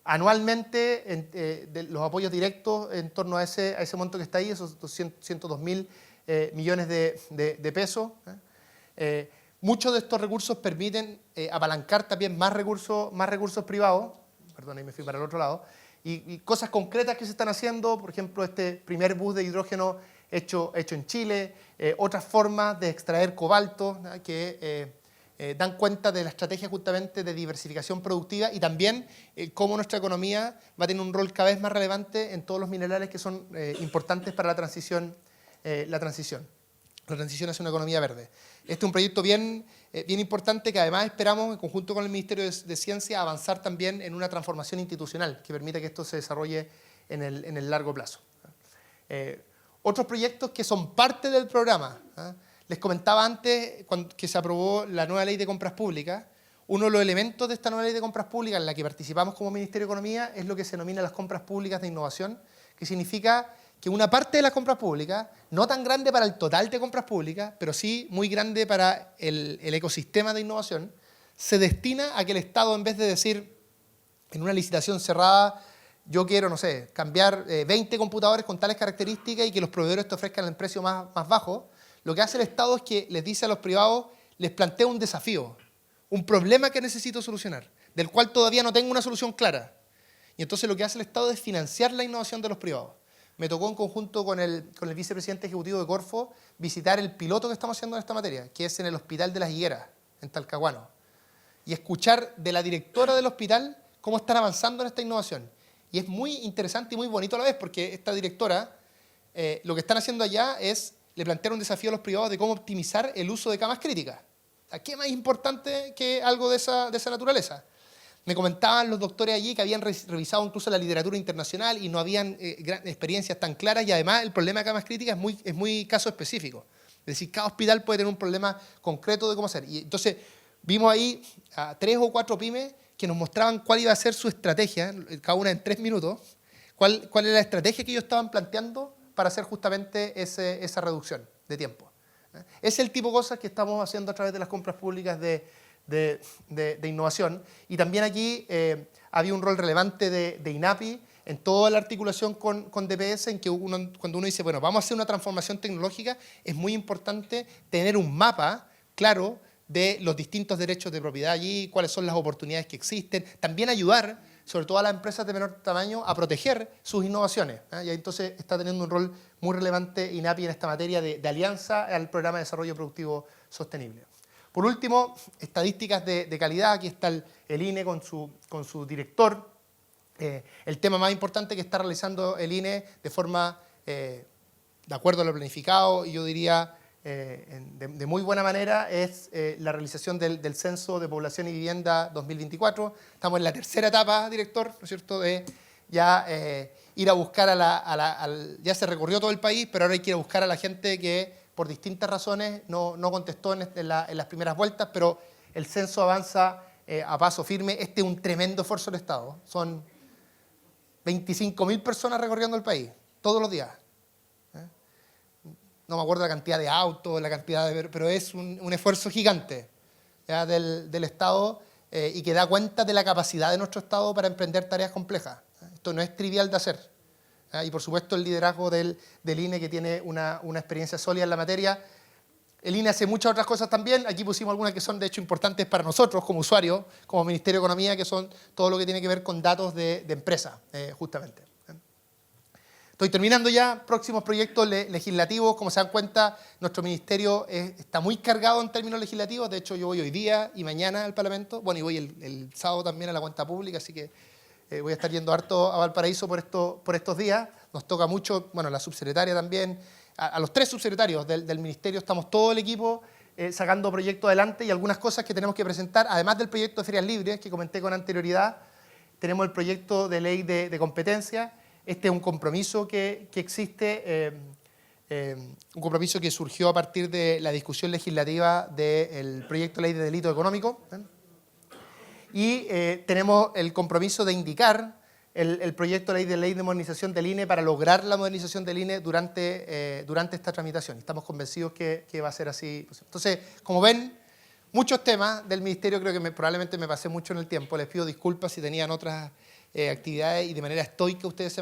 anualmente de los apoyos directos en torno a ese monto que está ahí, esos 102.000 millones de pesos. Muchos de estos recursos permiten apalancar también más recursos privados, perdón, ahí me fui para el otro lado, y cosas concretas que se están haciendo, por ejemplo, este primer bus de hidrógeno hecho en Chile, otras formas de extraer cobalto, ¿no? Que dan cuenta de la estrategia justamente de diversificación productiva y también cómo nuestra economía va a tener un rol cada vez más relevante en todos los minerales que son importantes para la transición hacia una economía verde. Este es un proyecto bien importante que además esperamos, en conjunto con el Ministerio de Ciencia, avanzar también en una transformación institucional que permita que esto se desarrolle en el largo plazo. Otros proyectos que son parte del programa. Les comentaba antes que se aprobó la nueva ley de compras públicas. Uno de los elementos de esta nueva ley de compras públicas en la que participamos como Ministerio de Economía es lo que se denomina las compras públicas de innovación, que significa que una parte de las compras públicas, no tan grande para el total de compras públicas, pero sí muy grande para el ecosistema de innovación, se destina a que el Estado, en vez de decir en una licitación cerrada, yo quiero, no sé, cambiar 20 computadores con tales características y que los proveedores te ofrezcan el precio más bajo, lo que hace el Estado es que les dice a los privados, les plantea un desafío, un problema que necesito solucionar, del cual todavía no tengo una solución clara. Y entonces lo que hace el Estado es financiar la innovación de los privados. Me tocó en conjunto con el vicepresidente ejecutivo de Corfo visitar el piloto que estamos haciendo en esta materia, que es en el Hospital de las Higueras, en Talcahuano, y escuchar de la directora del hospital cómo están avanzando en esta innovación. Y es muy interesante y muy bonito a la vez, porque esta directora, lo que están haciendo allá es, le plantear un desafío a los privados de cómo optimizar el uso de camas críticas. ¿Qué más importante que algo de esa naturaleza? Me comentaban los doctores allí que habían revisado incluso la literatura internacional y no habían experiencias tan claras y además el problema de camas críticas es muy caso específico. Es decir, cada hospital puede tener un problema concreto de cómo hacer. Y entonces vimos ahí a 3 o 4 pymes que nos mostraban cuál iba a ser su estrategia, cada una en 3 minutos, cuál era la estrategia que ellos estaban planteando para hacer justamente esa reducción de tiempo. Es el tipo de cosas que estamos haciendo a través de las compras públicas de innovación. Y también aquí había un rol relevante de INAPI en toda la articulación con DPS, en que cuando uno dice, bueno, vamos a hacer una transformación tecnológica, es muy importante tener un mapa claro de los distintos derechos de propiedad allí, cuáles son las oportunidades que existen, también ayudar, sobre todo a las empresas de menor tamaño, a proteger sus innovaciones. Y ahí entonces está teniendo un rol muy relevante INAPI en esta materia de alianza al Programa de Desarrollo Productivo Sostenible. Por último, estadísticas de calidad. Aquí está el INE con su director. El tema más importante que está realizando el INE de forma, de acuerdo a lo planificado, y yo diría de muy buena manera, es la realización del Censo de Población y Vivienda 2024. Estamos en la tercera etapa, director, ¿no es cierto?, de ya ir a buscar ya se recorrió todo el país, pero ahora hay que ir a buscar a la gente que por distintas razones no contestó en las primeras vueltas, pero el censo avanza a paso firme. Este es un tremendo esfuerzo del Estado. Son 25.000 personas recorriendo el país, todos los días. No me acuerdo la cantidad de autos, la cantidad de... pero es un esfuerzo gigante, ¿ya? del Estado, y que da cuenta de la capacidad de nuestro Estado para emprender tareas complejas. Esto no es trivial de hacer. Y por supuesto el liderazgo del INE, que tiene una experiencia sólida en la materia. El INE hace muchas otras cosas también. Aquí pusimos algunas que son de hecho importantes para nosotros como usuarios, como Ministerio de Economía, que son todo lo que tiene que ver con datos de empresas, justamente. Estoy terminando ya. Próximos proyectos legislativos. Como se dan cuenta, nuestro ministerio está muy cargado en términos legislativos. De hecho, yo voy hoy día y mañana al Parlamento. Bueno, y voy el sábado también a la cuenta pública, así que voy a estar yendo harto a Valparaíso por estos días. Nos toca mucho, bueno, la subsecretaria también. A los 3 subsecretarios del ministerio estamos todo el equipo sacando proyectos adelante, y algunas cosas que tenemos que presentar, además del proyecto de ferias libres que comenté con anterioridad, tenemos el proyecto de ley de competencia. Este es un compromiso que existe, un compromiso que surgió a partir de la discusión legislativa del proyecto de ley de delito económico. Y tenemos el compromiso de indicar el proyecto de ley de modernización del INE para lograr la modernización del INE durante esta tramitación. Estamos convencidos que va a ser así. Entonces, como ven, muchos temas del Ministerio. Creo que probablemente me pasé mucho en el tiempo. Les pido disculpas si tenían otras actividades, y de manera estoica ustedes se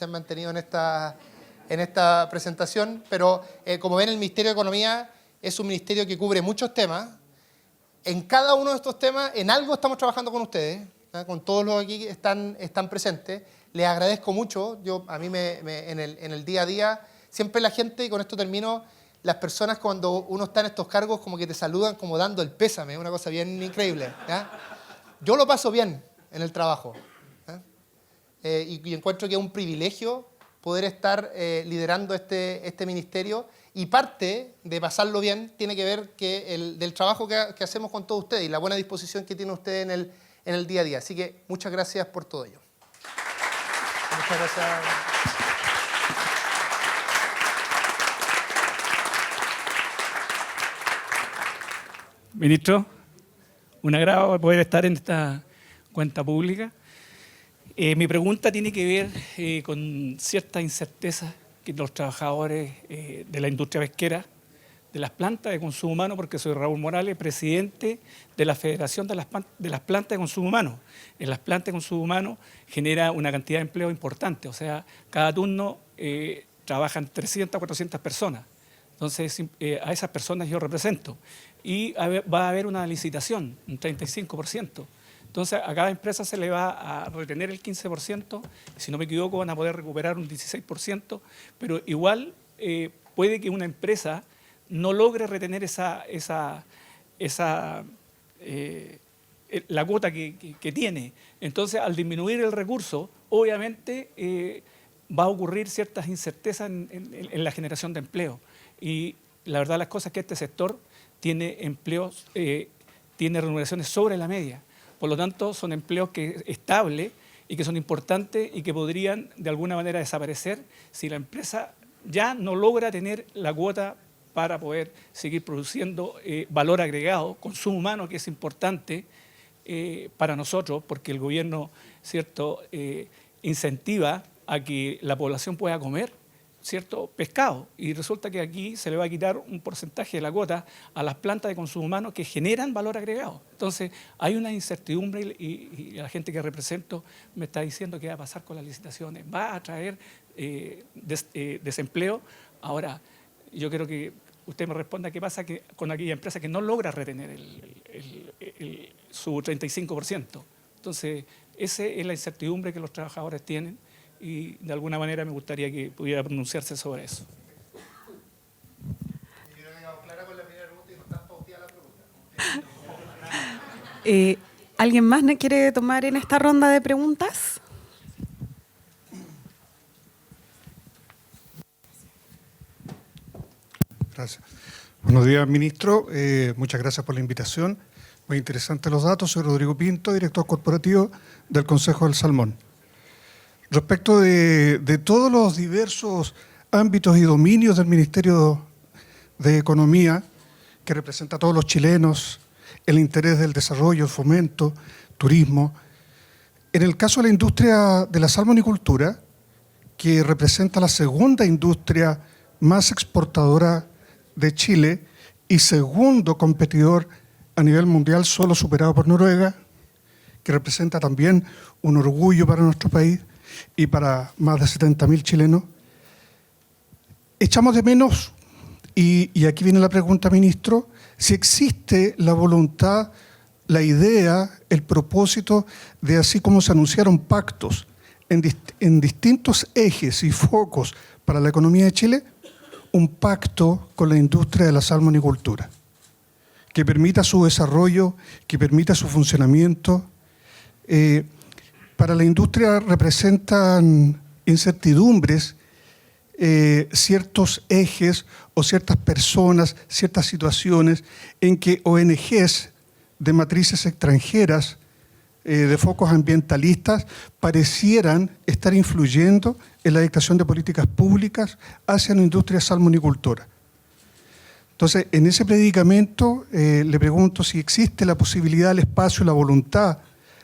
han mantenido en esta presentación. Pero como ven, el Ministerio de Economía es un ministerio que cubre muchos temas. En cada uno de estos temas, en algo estamos trabajando con ustedes, ¿no? Con todos los aquí que están presentes. Les agradezco mucho. A mí en el día a día, siempre la gente, y con esto termino, las personas cuando uno está en estos cargos como que te saludan como dando el pésame, es una cosa bien increíble, ¿ya? Yo lo paso bien en el trabajo, y encuentro que es un privilegio poder estar liderando este ministerio. Y parte de pasarlo bien tiene que ver del trabajo que hacemos con todos ustedes y la buena disposición que tienen ustedes en el día a día. Así que muchas gracias por todo ello. Muchas gracias. Ministro, un agrado poder estar en esta cuenta pública. Mi pregunta tiene que ver con cierta incerteza que los trabajadores de la industria pesquera, de las plantas de consumo humano, porque soy Raúl Morales, presidente de la Federación de las Plantas de Consumo Humano. En las plantas de consumo humano genera una cantidad de empleo importante, o sea, cada turno trabajan 300 a 400 personas. Entonces, a esas personas yo represento. Y va a haber una licitación, un 35%. Entonces, a cada empresa se le va a retener el 15%, si no me equivoco van a poder recuperar un 16%, pero igual puede que una empresa no logre retener la cuota que tiene. Entonces, al disminuir el recurso, obviamente va a ocurrir ciertas incertezas en la generación de empleo. Y la verdad las cosas es que este sector tiene empleos, tiene remuneraciones sobre la media. Por lo tanto, son empleos estables y que son importantes y que podrían de alguna manera desaparecer si la empresa ya no logra tener la cuota para poder seguir produciendo valor agregado, consumo humano, que es importante para nosotros, porque el gobierno, ¿cierto?, incentiva a que la población pueda comer, ¿cierto?, pescado, y resulta que aquí se le va a quitar un porcentaje de la cuota a las plantas de consumo humano que generan valor agregado. Entonces, hay una incertidumbre y la gente que represento me está diciendo qué va a pasar con las licitaciones, va a traer desempleo. Ahora, yo quiero que usted me responda qué pasa con aquella empresa que no logra retener su 35%. Entonces, esa es la incertidumbre que los trabajadores tienen. Y de alguna manera me gustaría que pudiera pronunciarse sobre eso. ¿Alguien más quiere tomar en esta ronda de preguntas? Gracias. Buenos días, ministro. Muchas gracias por la invitación. Muy interesantes los datos. Soy Rodrigo Pinto, director corporativo del Consejo del Salmón. Respecto de todos los diversos ámbitos y dominios del Ministerio de Economía, que representa a todos los chilenos, el interés del desarrollo, el fomento, turismo. En el caso de la industria de la salmonicultura, que representa la segunda industria más exportadora de Chile y segundo competidor a nivel mundial, solo superado por Noruega, que representa también un orgullo para nuestro país y para más de 70.000 chilenos, echamos de menos, y aquí viene la pregunta, ministro, si existe la voluntad, la idea, el propósito de, así como se anunciaron pactos en distintos ejes y focos para la economía de Chile, un pacto con la industria de la salmonicultura, que permita su desarrollo, que permita su funcionamiento. Para la industria representan incertidumbres ciertos ejes o ciertas personas, ciertas situaciones en que ONGs de matrices extranjeras, de focos ambientalistas, parecieran estar influyendo en la dictación de políticas públicas hacia la industria salmonicultora. Entonces, en ese predicamento le pregunto si existe la posibilidad, el espacio, la voluntad,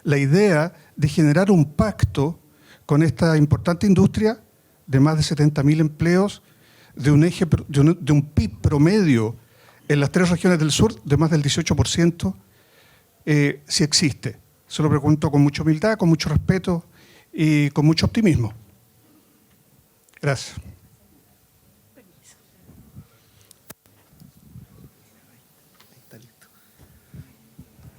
la idea de generar un pacto con esta importante industria de más de 70.000 empleos, de un PIB promedio en las 3 regiones del sur de más del 18%, si existe. Se lo pregunto con mucha humildad, con mucho respeto y con mucho optimismo. Gracias.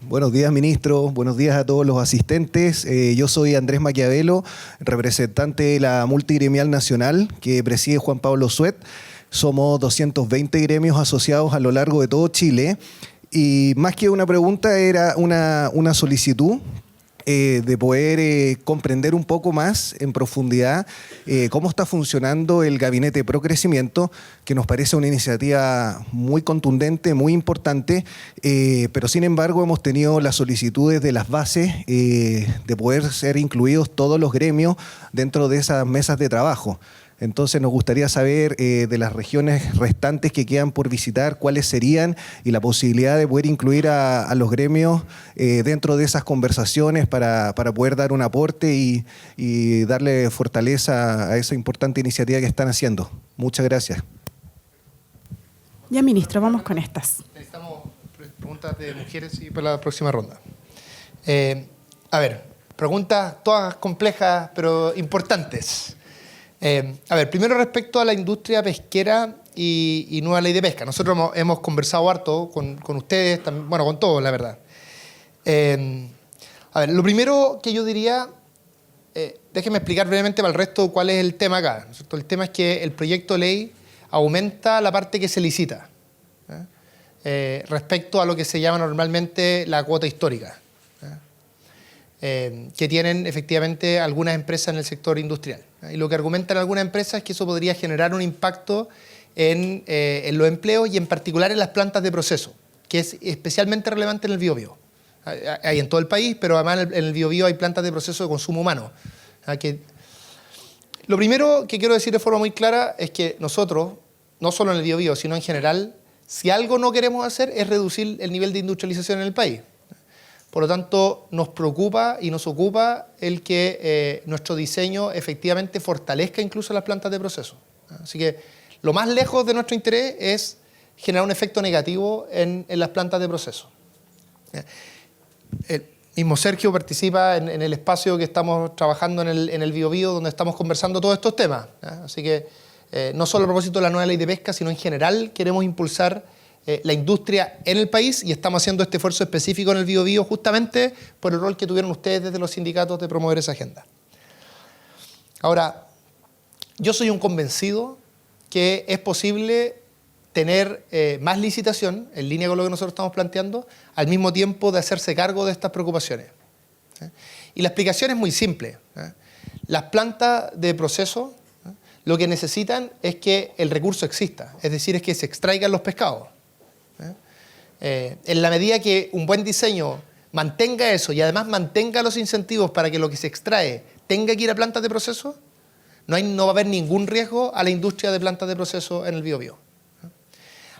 Buenos días, ministro. Buenos días a todos los asistentes. Yo soy Andrés Maquiavelo, representante de la Multigremial Nacional que preside Juan Pablo Suet. Somos 220 gremios asociados a lo largo de todo Chile. Y más que una pregunta, era una solicitud de poder comprender un poco más en profundidad cómo está funcionando el Gabinete Pro Crecimiento, que nos parece una iniciativa muy contundente, muy importante, pero sin embargo hemos tenido las solicitudes de las bases de poder ser incluidos todos los gremios dentro de esas mesas de trabajo. Entonces nos gustaría saber de las regiones restantes que quedan por visitar, cuáles serían y la posibilidad de poder incluir a los gremios dentro de esas conversaciones para poder dar un aporte y darle fortaleza a esa importante iniciativa que están haciendo. Muchas gracias. Ya, ministro, vamos con estas. Necesitamos preguntas de mujeres y para la próxima ronda. A ver, preguntas todas complejas pero importantes. A ver, primero respecto a la industria pesquera y nueva ley de pesca. Nosotros hemos conversado harto con ustedes, bueno, con todos, la verdad. A ver, lo primero que yo diría, déjenme explicar brevemente para el resto cuál es el tema acá, ¿no es cierto? El tema es que el proyecto de ley aumenta la parte que se licita, respecto a lo que se llama normalmente la cuota histórica, que tienen efectivamente algunas empresas en el sector industrial. Y lo que argumentan algunas empresas es que eso podría generar un impacto en los empleos y en particular en las plantas de proceso, que es especialmente relevante en el Biobío. Hay en todo el país, pero además en el Biobío hay plantas de proceso de consumo humano. Lo primero que quiero decir de forma muy clara es que nosotros, no solo en el Biobío, sino en general, si algo no queremos hacer es reducir el nivel de industrialización en el país. Por lo tanto, nos preocupa y nos ocupa el que nuestro diseño efectivamente fortalezca incluso las plantas de proceso. Así que lo más lejos de nuestro interés es generar un efecto negativo en las plantas de proceso. El mismo Sergio participa en el espacio que estamos trabajando en el Biobío, donde estamos conversando todos estos temas. Así que no solo a propósito de la nueva ley de pesca, sino en general queremos impulsar la industria en el país y estamos haciendo este esfuerzo específico en el Biobío justamente por el rol que tuvieron ustedes desde los sindicatos de promover esa agenda. Ahora, yo soy un convencido que es posible tener más licitación, en línea con lo que nosotros estamos planteando, al mismo tiempo de hacerse cargo de estas preocupaciones. Y la explicación es muy simple. Las plantas de proceso lo que necesitan es que el recurso exista, es decir, es que se extraigan los pescados. En la medida que un buen diseño mantenga eso y además mantenga los incentivos para que lo que se extrae tenga que ir a plantas de proceso, no va a haber ningún riesgo a la industria de plantas de proceso en el Biobío.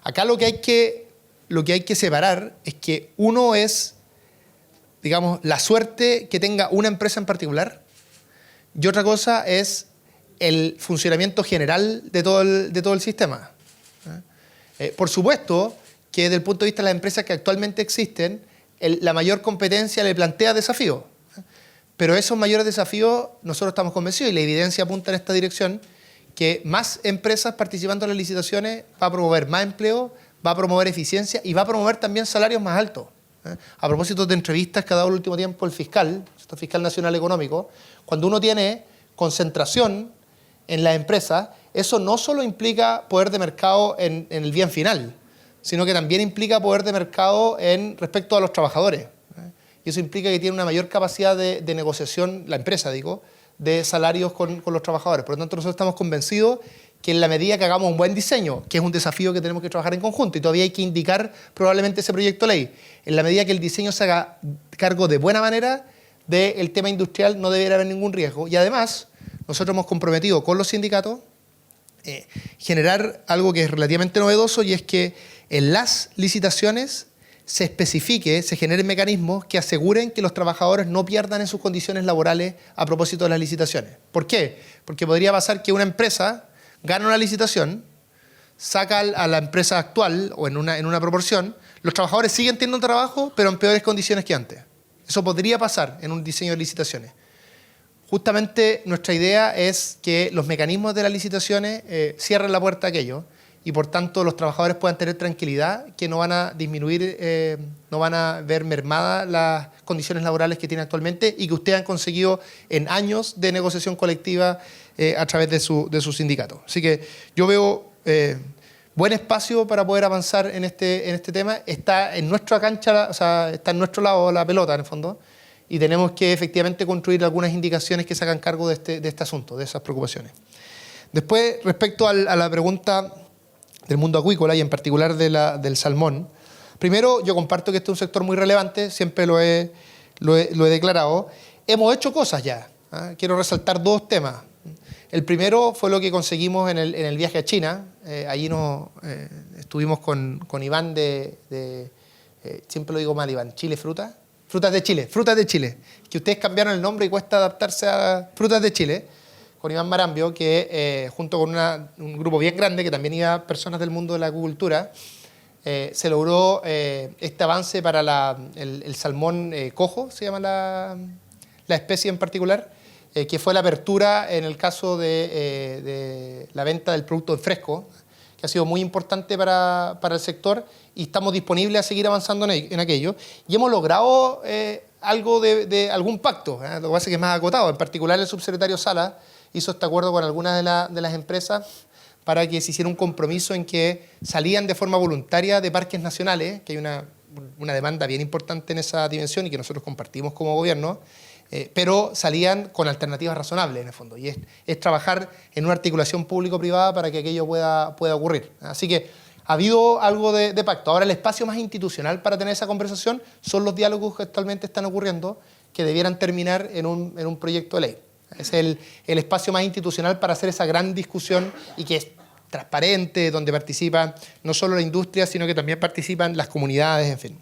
Acá lo que hay que lo que hay que separar es que uno es, digamos, la suerte que tenga una empresa en particular y otra cosa es el funcionamiento general de todo el sistema. Por supuesto que desde el punto de vista de las empresas que actualmente existen, la mayor competencia le plantea desafíos. Pero esos mayores desafíos nosotros estamos convencidos y la evidencia apunta en esta dirección que más empresas participando en las licitaciones va a promover más empleo, va a promover eficiencia y va a promover también salarios más altos. A propósito de entrevistas que ha dado el último tiempo el fiscal nacional económico, cuando uno tiene concentración en las empresas, eso no solo implica poder de mercado en el bien final, sino que también implica poder de mercado respecto a los trabajadores. Y eso implica que tiene una mayor capacidad de negociación, la empresa, digo, de salarios con los trabajadores. Por lo tanto, nosotros estamos convencidos que en la medida que hagamos un buen diseño, que es un desafío que tenemos que trabajar en conjunto, y todavía hay que indicar probablemente ese proyecto de ley, en la medida que el diseño se haga cargo de buena manera del tema industrial, no debería haber ningún riesgo. Y además, nosotros hemos comprometido con los sindicatos generar algo que es relativamente novedoso, y es que en las licitaciones se especifique, se generen mecanismos que aseguren que los trabajadores no pierdan en sus condiciones laborales a propósito de las licitaciones. ¿Por qué? Porque podría pasar que una empresa gana una licitación, saca a la empresa actual o en una proporción, los trabajadores siguen teniendo trabajo, pero en peores condiciones que antes. Eso podría pasar en un diseño de licitaciones. Justamente nuestra idea es que los mecanismos de las licitaciones cierren la puerta a aquello y por tanto los trabajadores puedan tener tranquilidad, que no van a disminuir, no van a ver mermadas las condiciones laborales que tienen actualmente y que ustedes han conseguido en años de negociación colectiva a través de su sindicato. Así que yo veo buen espacio para poder avanzar en este tema. Está en nuestra cancha, o sea, está en nuestro lado la pelota en el fondo, y tenemos que efectivamente construir algunas indicaciones que se hagan cargo de este asunto, de esas preocupaciones. Después, respecto a la pregunta del mundo acuícola y en particular del salmón, primero yo comparto que este es un sector muy relevante, siempre lo he declarado. Hemos hecho cosas ya. Quiero resaltar dos temas. El primero fue lo que conseguimos en el viaje a China. Allí estuvimos con Iván siempre lo digo mal, Iván, Chile Frutas. Frutas de Chile, que ustedes cambiaron el nombre y cuesta adaptarse a Frutas de Chile, con Iván Marambio, que junto con un grupo bien grande, que también iba personas del mundo de la acuicultura, se logró este avance para el salmón cojo, se llama la especie en particular, que fue la apertura en el caso de la venta del producto en fresco, que ha sido muy importante para el sector, y estamos disponibles a seguir avanzando en aquello. Y hemos logrado algo de algún pacto, lo que pasa es que es más acotado. En particular, el subsecretario Sala hizo este acuerdo con algunas de las empresas para que se hiciera un compromiso en que salían de forma voluntaria de parques nacionales, que hay una demanda bien importante en esa dimensión y que nosotros compartimos como gobierno, pero salían con alternativas razonables en el fondo, y es trabajar en una articulación público-privada para que aquello pueda ocurrir. Así que ha habido algo de pacto. Ahora el espacio más institucional para tener esa conversación son los diálogos que actualmente están ocurriendo, que debieran terminar en un proyecto de ley. Es el espacio más institucional para hacer esa gran discusión y que es transparente, donde participa no solo la industria, sino que también participan las comunidades, en fin.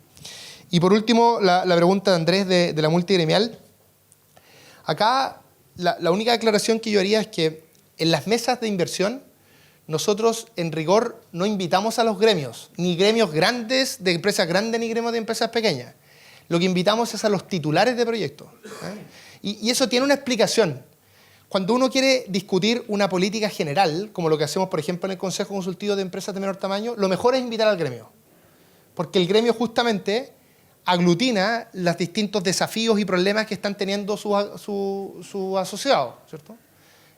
Y por último, la pregunta de Andrés de la multigremial. Acá la única aclaración que yo haría es que en las mesas de inversión nosotros en rigor no invitamos a los gremios, ni gremios grandes de empresas grandes ni gremios de empresas pequeñas. Lo que invitamos es a los titulares de proyectos. Y eso tiene una explicación. Cuando uno quiere discutir una política general, como lo que hacemos por ejemplo en el Consejo Consultivo de Empresas de Menor Tamaño, lo mejor es invitar al gremio. Porque el gremio justamente aglutina los distintos desafíos y problemas que están teniendo sus asociados, ¿cierto?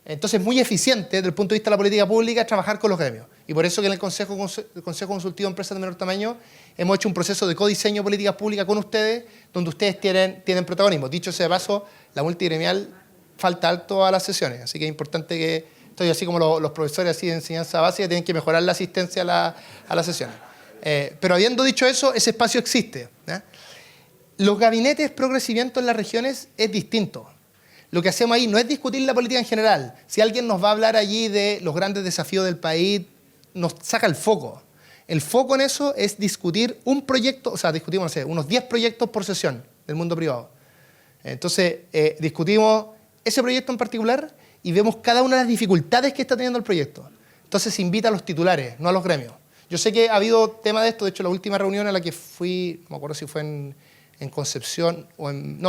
Entonces es muy eficiente desde el punto de vista de la política pública trabajar con los gremios. Y por eso que en el Consejo Consultivo de Empresas de Menor Tamaño hemos hecho un proceso de codiseño de políticas públicas con ustedes, donde ustedes tienen protagonismo. Dicho sea de paso, la multigremial falta alto a las sesiones, así que es importante que, estoy así como los profesores así de enseñanza básica, tienen que mejorar la asistencia a las sesiones. Pero habiendo dicho eso, ese espacio existe. Los gabinetes pro crecimiento en las regiones es distinto. Lo que hacemos ahí no es discutir la política en general. Si alguien nos va a hablar allí de los grandes desafíos del país, nos saca el foco. El foco en eso es discutir un proyecto, o sea, discutimos, no sé, unos 10 proyectos por sesión del mundo privado. Entonces, discutimos ese proyecto en particular y vemos cada una de las dificultades que está teniendo el proyecto. Entonces, se invita a los titulares, no a los gremios. Yo sé que ha habido tema de esto, de hecho, la última reunión a la que fui, no me acuerdo si fue en Concepción o en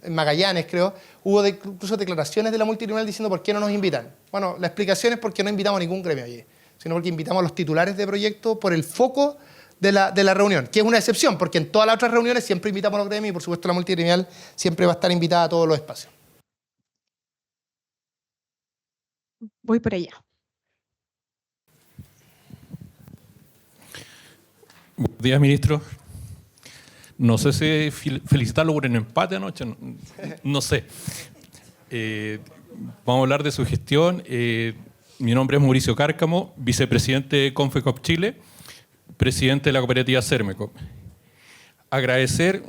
Magallanes, creo, hubo incluso declaraciones de la multigremial diciendo por qué no nos invitan. Bueno, la explicación es porque no invitamos a ningún gremio allí, sino porque invitamos a los titulares de proyecto por el foco de la reunión, que es una excepción, porque en todas las otras reuniones siempre invitamos a los gremios y, por supuesto, la multigremial siempre va a estar invitada a todos los espacios. Voy por allá. Buenos días, ministro. No sé si felicitarlo por el empate anoche, no sé. Vamos a hablar de su gestión. Mi nombre es Mauricio Cárcamo, vicepresidente de Confecop Chile, presidente de la cooperativa Cermecop. Agradecer,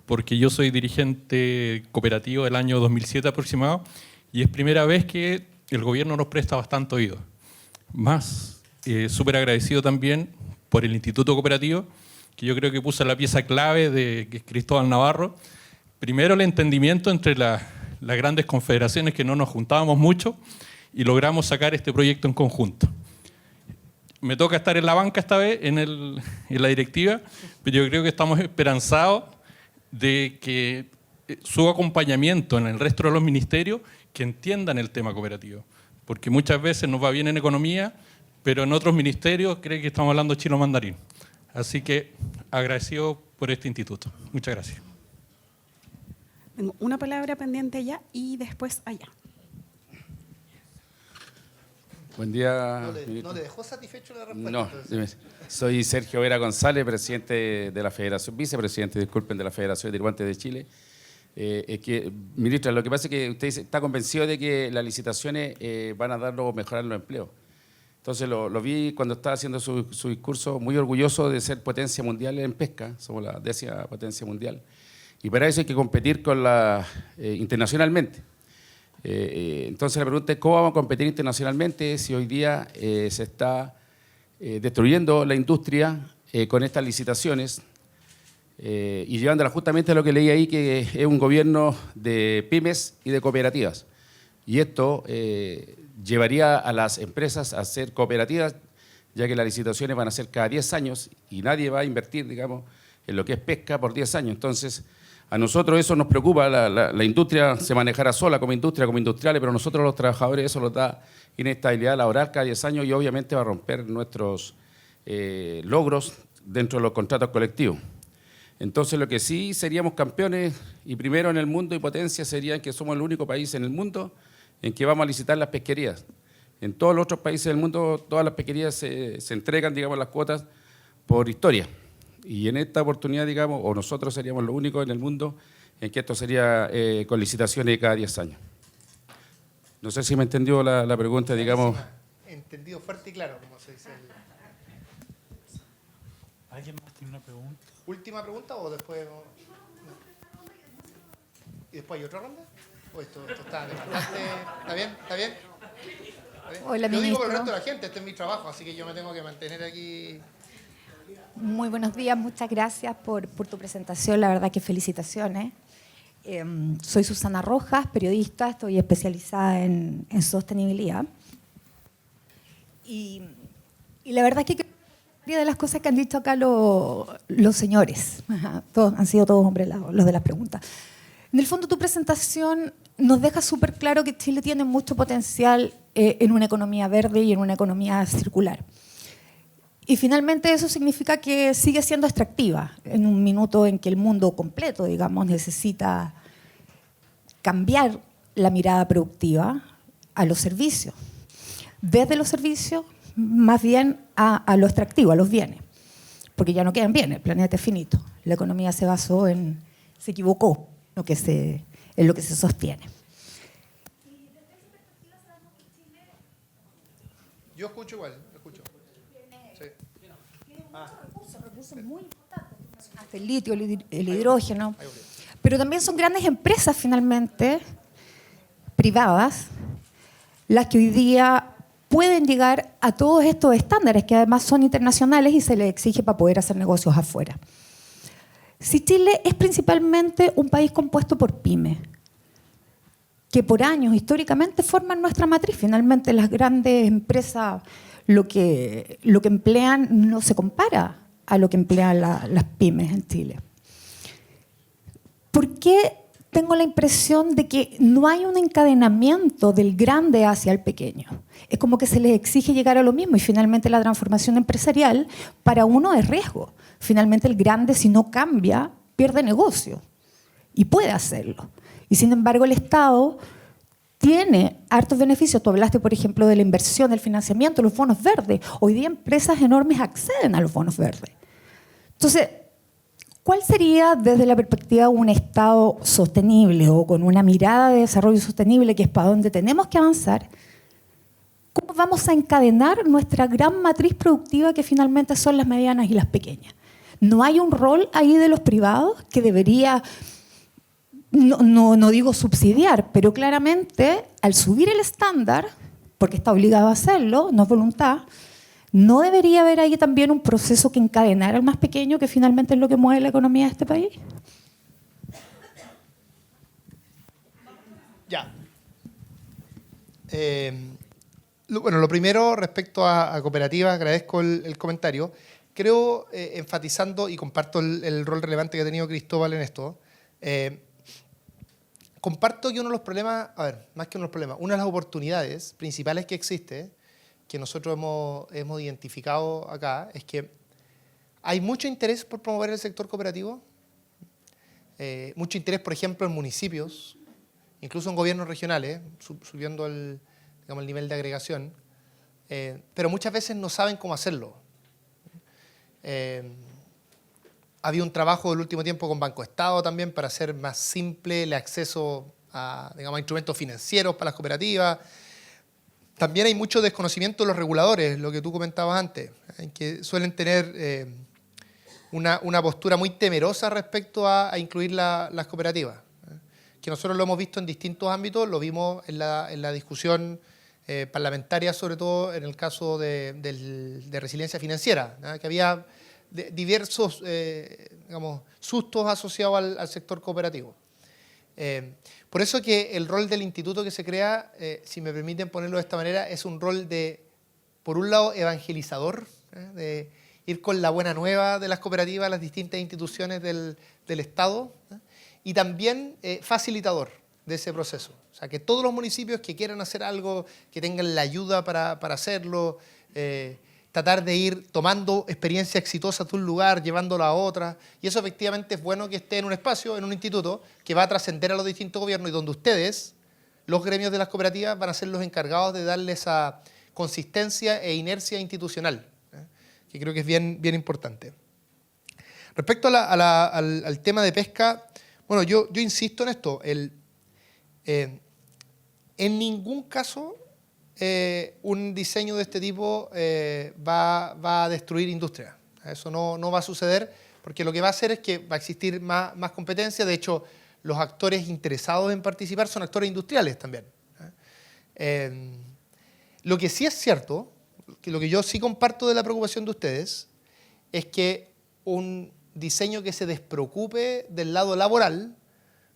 porque yo soy dirigente cooperativo del año 2007 aproximado, y es primera vez que el gobierno nos presta bastante oído. Más, súper agradecido también por el Instituto Cooperativo, que yo creo que puso la pieza clave de Cristóbal Navarro. Primero, el entendimiento entre las grandes confederaciones, que no nos juntábamos mucho, y logramos sacar este proyecto en conjunto. Me toca estar en la banca esta vez, en la directiva, pero yo creo que estamos esperanzados de que su acompañamiento en el resto de los ministerios, que entiendan el tema cooperativo, porque muchas veces nos va bien en economía, pero en otros ministerios creen que estamos hablando chino mandarín. Así que agradecido por este instituto. Muchas gracias. Tengo una palabra pendiente allá y después allá. Buen día. ¿No le dejó satisfecho la respuesta? No, soy Sergio Vera González, presidente de la Federación, vicepresidente, disculpen, de la Federación de Dirimantes de Chile. Ministra, lo que pasa es que usted está convencido de que las licitaciones van a darnos mejorar los empleos. Entonces lo vi cuando estaba haciendo su discurso, muy orgulloso de ser potencia mundial en pesca, somos la 10ª potencia mundial, y para eso hay que competir con internacionalmente. Entonces la pregunta es, ¿cómo vamos a competir internacionalmente si hoy día se está destruyendo la industria con estas licitaciones y llevándola justamente a lo que leí ahí, que es un gobierno de pymes y de cooperativas? Y esto llevaría a las empresas a ser cooperativas, ya que las licitaciones van a ser cada 10 años y nadie va a invertir, digamos, en lo que es pesca por 10 años. Entonces, a nosotros eso nos preocupa. La industria se manejará sola como industria, como industriales, pero a nosotros los trabajadores eso nos da inestabilidad laboral cada 10 años y obviamente va a romper nuestros logros dentro de los contratos colectivos. Entonces, lo que sí seríamos campeones y primero en el mundo y potencia sería que somos el único país en el mundo en que vamos a licitar las pesquerías. En todos los otros países del mundo, todas las pesquerías se entregan, digamos, las cuotas por historia. Y en esta oportunidad, digamos, o nosotros seríamos los únicos en el mundo en que esto sería con licitaciones de cada 10 años. No sé si me entendió la pregunta, digamos. Entendido fuerte y claro, como se dice. ¿Alguien más tiene una pregunta? ¿Última pregunta o después? ¿Y después hay otra ronda? ¿O esto está bastante... ¿Está bien? ¿Está bien? ¿Está bien? Hola, yo digo por el ministro. resto de la gente, este es mi trabajo, así que yo me tengo que mantener aquí. Muy buenos días, muchas gracias por tu presentación, la verdad que felicitaciones. Soy Susana Rojas, periodista, estoy especializada en sostenibilidad. Y la verdad que de las cosas que han dicho acá los señores, han sido todos hombres los de las preguntas. En el fondo, tu presentación nos deja súper claro que Chile tiene mucho potencial en una economía verde y en una economía circular. Y finalmente eso significa que sigue siendo extractiva en un minuto en que el mundo completo, digamos, necesita cambiar la mirada productiva a los servicios. Desde los servicios, más bien a lo extractivo, a los bienes. Porque ya no quedan bienes, el planeta es finito. La economía se basó se equivocó en lo que se sostiene. Yo escucho igual, escucho. Sí. Recursos muy importantes. El litio, el hidrógeno. Pero también son grandes empresas, finalmente, privadas, las que hoy día pueden llegar a todos estos estándares que además son internacionales y se les exige para poder hacer negocios afuera. Si Chile es principalmente un país compuesto por pymes, que por años históricamente forman nuestra matriz, finalmente las grandes empresas lo que emplean no se compara a lo que emplean las pymes en Chile. ¿Por qué tengo la impresión de que no hay un encadenamiento del grande hacia el pequeño? Es como que se les exige llegar a lo mismo y finalmente la transformación empresarial para uno es riesgo. Finalmente el grande, si no cambia, pierde negocio y puede hacerlo. Y sin embargo el Estado tiene hartos beneficios. Tú hablaste, por ejemplo, de la inversión, del financiamiento, los bonos verdes. Hoy día empresas enormes acceden a los bonos verdes. Entonces, ¿cuál sería desde la perspectiva de un Estado sostenible o con una mirada de desarrollo sostenible, que es para donde tenemos que avanzar? ¿Cómo vamos a encadenar nuestra gran matriz productiva que finalmente son las medianas y las pequeñas? ¿No hay un rol ahí de los privados que debería, no digo subsidiar, pero claramente al subir el estándar, porque está obligado a hacerlo, no es voluntad, ¿no debería haber ahí también un proceso que encadenara al más pequeño, que finalmente es lo que mueve la economía de este país? Ya. Bueno, lo primero, respecto a cooperativas, agradezco el comentario. Creo, enfatizando, y comparto el rol relevante que ha tenido Cristóbal en esto, comparto que uno de los problemas, más que uno de los problemas, una de las oportunidades principales que existe, que nosotros hemos identificado acá, es que hay mucho interés por promover el sector cooperativo, mucho interés, por ejemplo, en municipios, incluso en gobiernos regionales, subiendo el nivel de agregación, pero muchas veces no saben cómo hacerlo. Había un trabajo del último tiempo con Banco Estado también para hacer más simple el acceso a instrumentos financieros para las cooperativas. También hay mucho desconocimiento de los reguladores, lo que tú comentabas antes, que suelen tener una postura muy temerosa respecto a incluir las cooperativas, que nosotros lo hemos visto en distintos ámbitos, lo vimos en la discusión parlamentaria, sobre todo en el caso de resiliencia financiera, que había diversos sustos asociados al sector cooperativo. Por eso que el rol del instituto que se crea, si me permiten ponerlo de esta manera, es un rol de, por un lado, evangelizador, de ir con la buena nueva de las cooperativas a las distintas instituciones del Estado, y también facilitador de ese proceso. O sea, que todos los municipios que quieran hacer algo, que tengan la ayuda para hacerlo, tratar de ir tomando experiencias exitosas de un lugar, llevándola a otra. Y eso efectivamente es bueno que esté en un espacio, en un instituto, que va a trascender a los distintos gobiernos y donde ustedes, los gremios de las cooperativas, van a ser los encargados de darle esa consistencia e inercia institucional, que creo que es bien importante. Respecto al tema de pesca, bueno, yo insisto en esto. En ningún caso un diseño de este tipo va a destruir industria. Eso no va a suceder, porque lo que va a hacer es que va a existir más competencia. De hecho, los actores interesados en participar son actores industriales también. Lo que sí es cierto, que lo que yo sí comparto de la preocupación de ustedes, es que un diseño que se despreocupe del lado laboral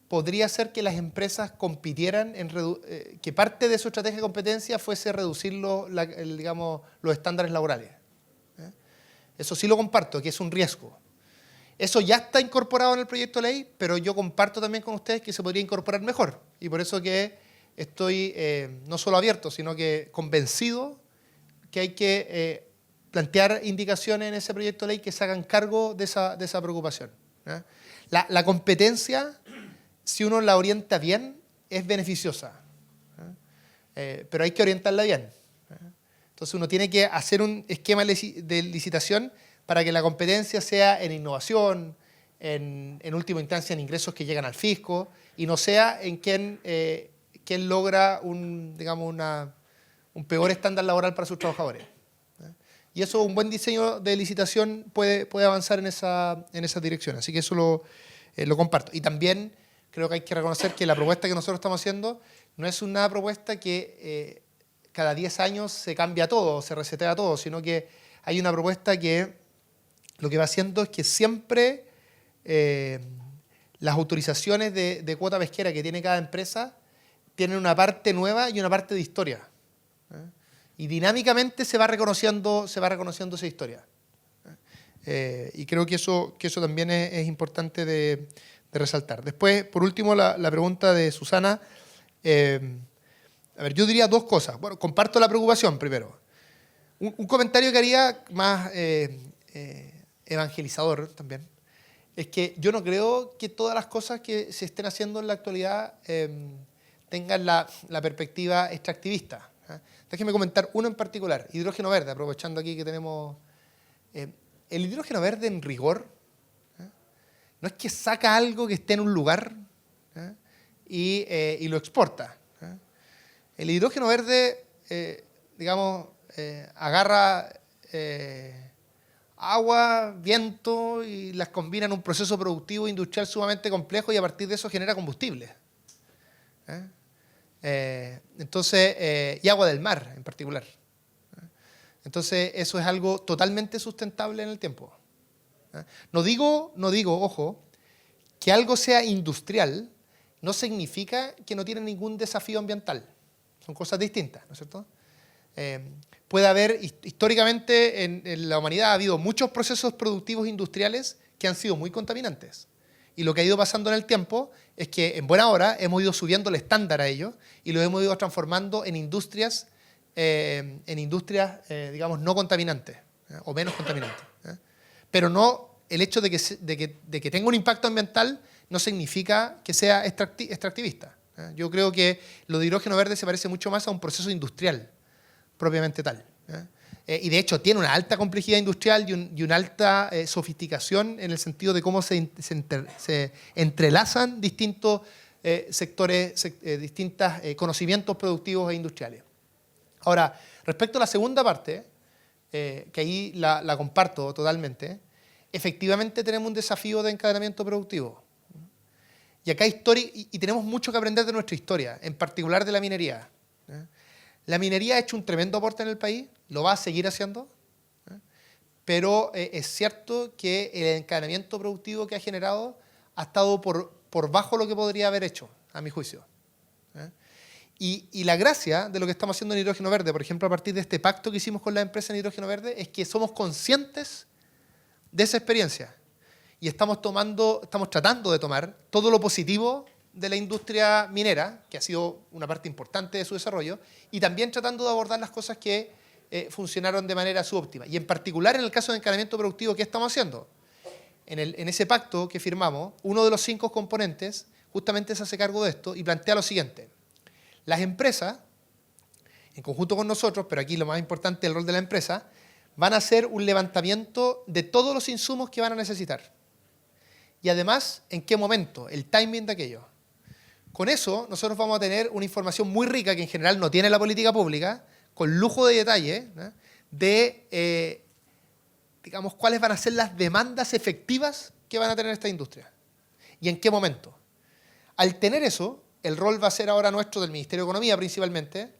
podría ser que las empresas compitieran, que parte de su estrategia de competencia fuese reducir los estándares laborales. Eso sí lo comparto, que es un riesgo. Eso ya está incorporado en el proyecto de ley, pero yo comparto también con ustedes que se podría incorporar mejor. Y por eso que estoy no solo abierto, sino que convencido que hay que plantear indicaciones en ese proyecto de ley que se hagan cargo de esa preocupación. La competencia, si uno la orienta bien, es beneficiosa, pero hay que orientarla bien. Entonces uno tiene que hacer un esquema de licitación para que la competencia sea en innovación, en última instancia en ingresos que llegan al fisco, y no sea en quién logra un peor estándar laboral para sus trabajadores. Y eso, un buen diseño de licitación puede avanzar en esa dirección. Así que eso lo comparto. Y también creo que hay que reconocer que la propuesta que nosotros estamos haciendo no es una propuesta que cada 10 años se cambia todo, se resetea todo, sino que hay una propuesta que lo que va haciendo es que siempre las autorizaciones de cuota pesquera que tiene cada empresa tienen una parte nueva y una parte de historia. Y dinámicamente se va reconociendo esa historia. Y creo que eso también es importante de resaltar. Después, por último, la pregunta de Susana. A ver, yo diría dos cosas. Bueno, comparto la preocupación primero. Un comentario que haría más evangelizador también es que yo no creo que todas las cosas que se estén haciendo en la actualidad tengan la perspectiva extractivista. Déjeme comentar uno en particular, hidrógeno verde, aprovechando aquí que tenemos... el hidrógeno verde en rigor no es que saca algo que esté en un lugar y lo exporta. El hidrógeno verde, agarra agua, viento y las combina en un proceso productivo industrial sumamente complejo y a partir de eso genera combustible. Y agua del mar en particular. Entonces, eso es algo totalmente sustentable en el tiempo. No digo, ojo, que algo sea industrial no significa que no tiene ningún desafío ambiental. Son cosas distintas, ¿no es cierto? Puede haber, históricamente en la humanidad ha habido muchos procesos productivos industriales que han sido muy contaminantes. Y lo que ha ido pasando en el tiempo es que en buena hora hemos ido subiendo el estándar a ellos y lo hemos ido transformando en industrias digamos, no contaminantes o menos contaminantes. Pero no, el hecho de que tenga un impacto ambiental no significa que sea extractivista. Yo creo que lo de hidrógeno verde se parece mucho más a un proceso industrial, propiamente tal. Y de hecho tiene una alta complejidad industrial y una alta sofisticación en el sentido de cómo se entrelazan distintos sectores, distintos conocimientos productivos e industriales. Ahora, respecto a la segunda parte, que ahí la comparto totalmente, efectivamente tenemos un desafío de encadenamiento productivo. Y acá y tenemos mucho que aprender de nuestra historia, en particular de la minería. La minería ha hecho un tremendo aporte en el país, lo va a seguir haciendo, pero es cierto que el encadenamiento productivo que ha generado ha estado por bajo lo que podría haber hecho, a mi juicio. Y la gracia de lo que estamos haciendo en hidrógeno verde, por ejemplo, a partir de este pacto que hicimos con la empresa en hidrógeno verde, es que somos conscientes de esa experiencia y estamos tratando de tomar todo lo positivo de la industria minera, que ha sido una parte importante de su desarrollo, y también tratando de abordar las cosas que funcionaron de manera subóptima. Y en particular en el caso de encadenamiento productivo, ¿qué estamos haciendo? En ese pacto que firmamos, uno de los 5 componentes justamente se hace cargo de esto y plantea lo siguiente. Las empresas, en conjunto con nosotros, pero aquí lo más importante es el rol de la empresa, van a hacer un levantamiento de todos los insumos que van a necesitar. Y además, ¿en qué momento? El timing de aquello. Con eso, nosotros vamos a tener una información muy rica que en general no tiene la política pública, con lujo de detalle, de, digamos, cuáles van a ser las demandas efectivas que van a tener esta industria. ¿Y en qué momento? Al tener eso, el rol va a ser ahora nuestro del Ministerio de Economía principalmente,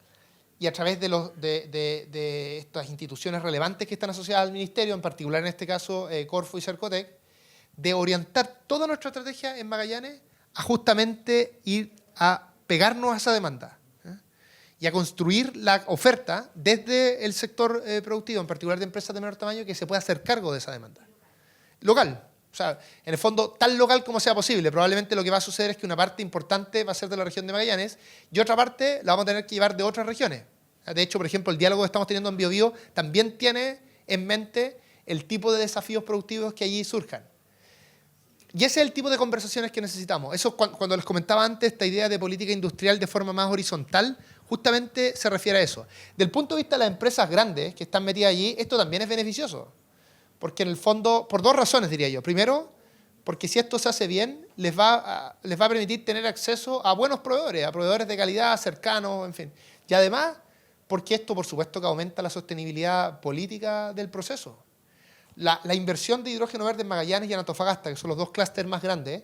y a través de estas instituciones relevantes que están asociadas al Ministerio, en particular en este caso Corfo y Cercotec, de orientar toda nuestra estrategia en Magallanes a justamente ir a pegarnos a esa demanda y a construir la oferta desde el sector productivo, en particular de empresas de menor tamaño, que se pueda hacer cargo de esa demanda. Local. O sea, en el fondo, tan local como sea posible. Probablemente lo que va a suceder es que una parte importante va a ser de la región de Magallanes y otra parte la vamos a tener que llevar de otras regiones. De hecho, por ejemplo, el diálogo que estamos teniendo en Biobío también tiene en mente el tipo de desafíos productivos que allí surjan. Y ese es el tipo de conversaciones que necesitamos. Eso, cuando les comentaba antes, esta idea de política industrial de forma más horizontal, justamente se refiere a eso. Del punto de vista de las empresas grandes que están metidas allí, esto también es beneficioso. Porque en el fondo, por 2 razones diría yo. Primero, porque si esto se hace bien, les va a permitir tener acceso a buenos proveedores, a proveedores de calidad, cercanos, en fin. Y además, porque esto, por supuesto, que aumenta la sostenibilidad política del proceso. La inversión de hidrógeno verde en Magallanes y en Antofagasta, que son los 2 clústeres más grandes,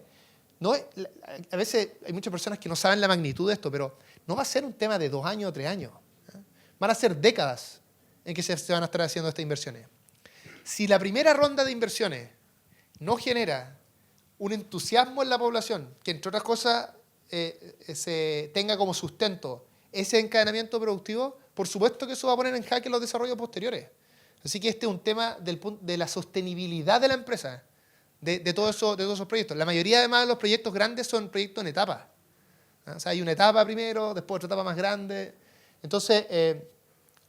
a veces hay muchas personas que no saben la magnitud de esto, pero no va a ser un tema de 2 años o 3 años. van a ser décadas en que se van a estar haciendo estas inversiones. Si la primera ronda de inversiones no genera un entusiasmo en la población, que entre otras cosas se tenga como sustento ese encadenamiento productivo, por supuesto que eso va a poner en jaque los desarrollos posteriores. Así que este es un tema de la sostenibilidad de la empresa, de todos esos proyectos. La mayoría además de los proyectos grandes son proyectos en etapas. O sea, hay una etapa primero, después otra etapa más grande. Entonces,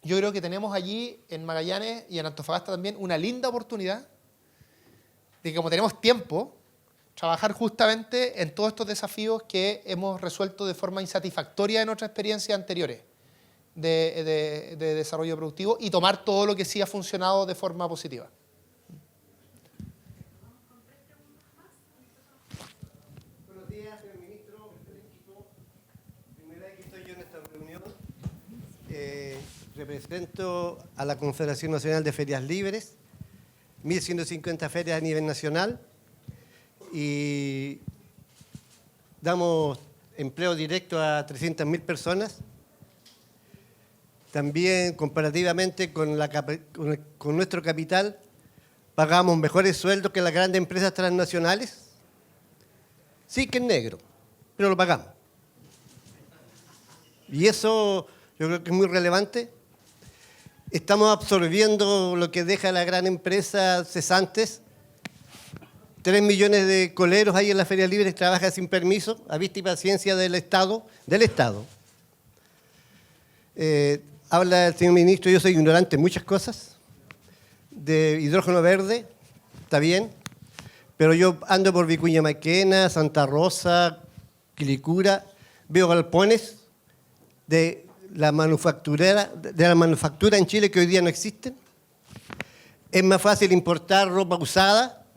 yo creo que tenemos allí en Magallanes y en Antofagasta también una linda oportunidad de que, como tenemos tiempo, trabajar justamente en todos estos desafíos que hemos resuelto de forma insatisfactoria en nuestras experiencias anteriores de desarrollo productivo y tomar todo lo que sí ha funcionado de forma positiva. Buenos días, señor ministro. Primera vez que estoy yo en esta reunión. Represento a la Confederación Nacional de Ferias Libres, 1.150 ferias a nivel nacional, y damos empleo directo a 300.000 personas. También, comparativamente con nuestro capital, pagamos mejores sueldos que las grandes empresas transnacionales. Sí que es negro, pero lo pagamos. Y eso yo creo que es muy relevante. Estamos absorbiendo lo que deja la gran empresa cesantes. 3 millones de coleros hay en la Feria Libre que trabajan sin permiso, a vista y paciencia del Estado. Habla el señor ministro, yo soy ignorante en muchas cosas. De hidrógeno verde, está bien, pero yo ando por Vicuña Maquena, Santa Rosa, Quilicura, veo galpones de la manufactura en Chile que hoy día no existen. Es más fácil importar ropa usada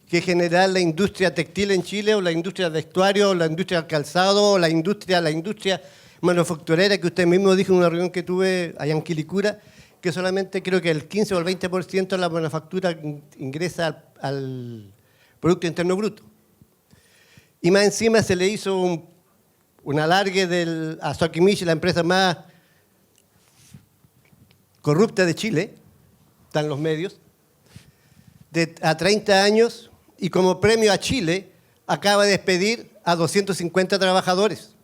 que generar la industria textil en Chile, o la industria de vestuario, o la industria del calzado, o la industria manufacturera, que usted mismo dijo en una reunión que tuve allá en Quilicura, que solamente creo que el 15 o el 20% de la manufactura ingresa al Producto Interno Bruto. Y más encima se le hizo un alargue a Soquimich, la empresa más corrupta de Chile, están los medios, a 30 años, y como premio a Chile acaba de despedir a 250 trabajadores.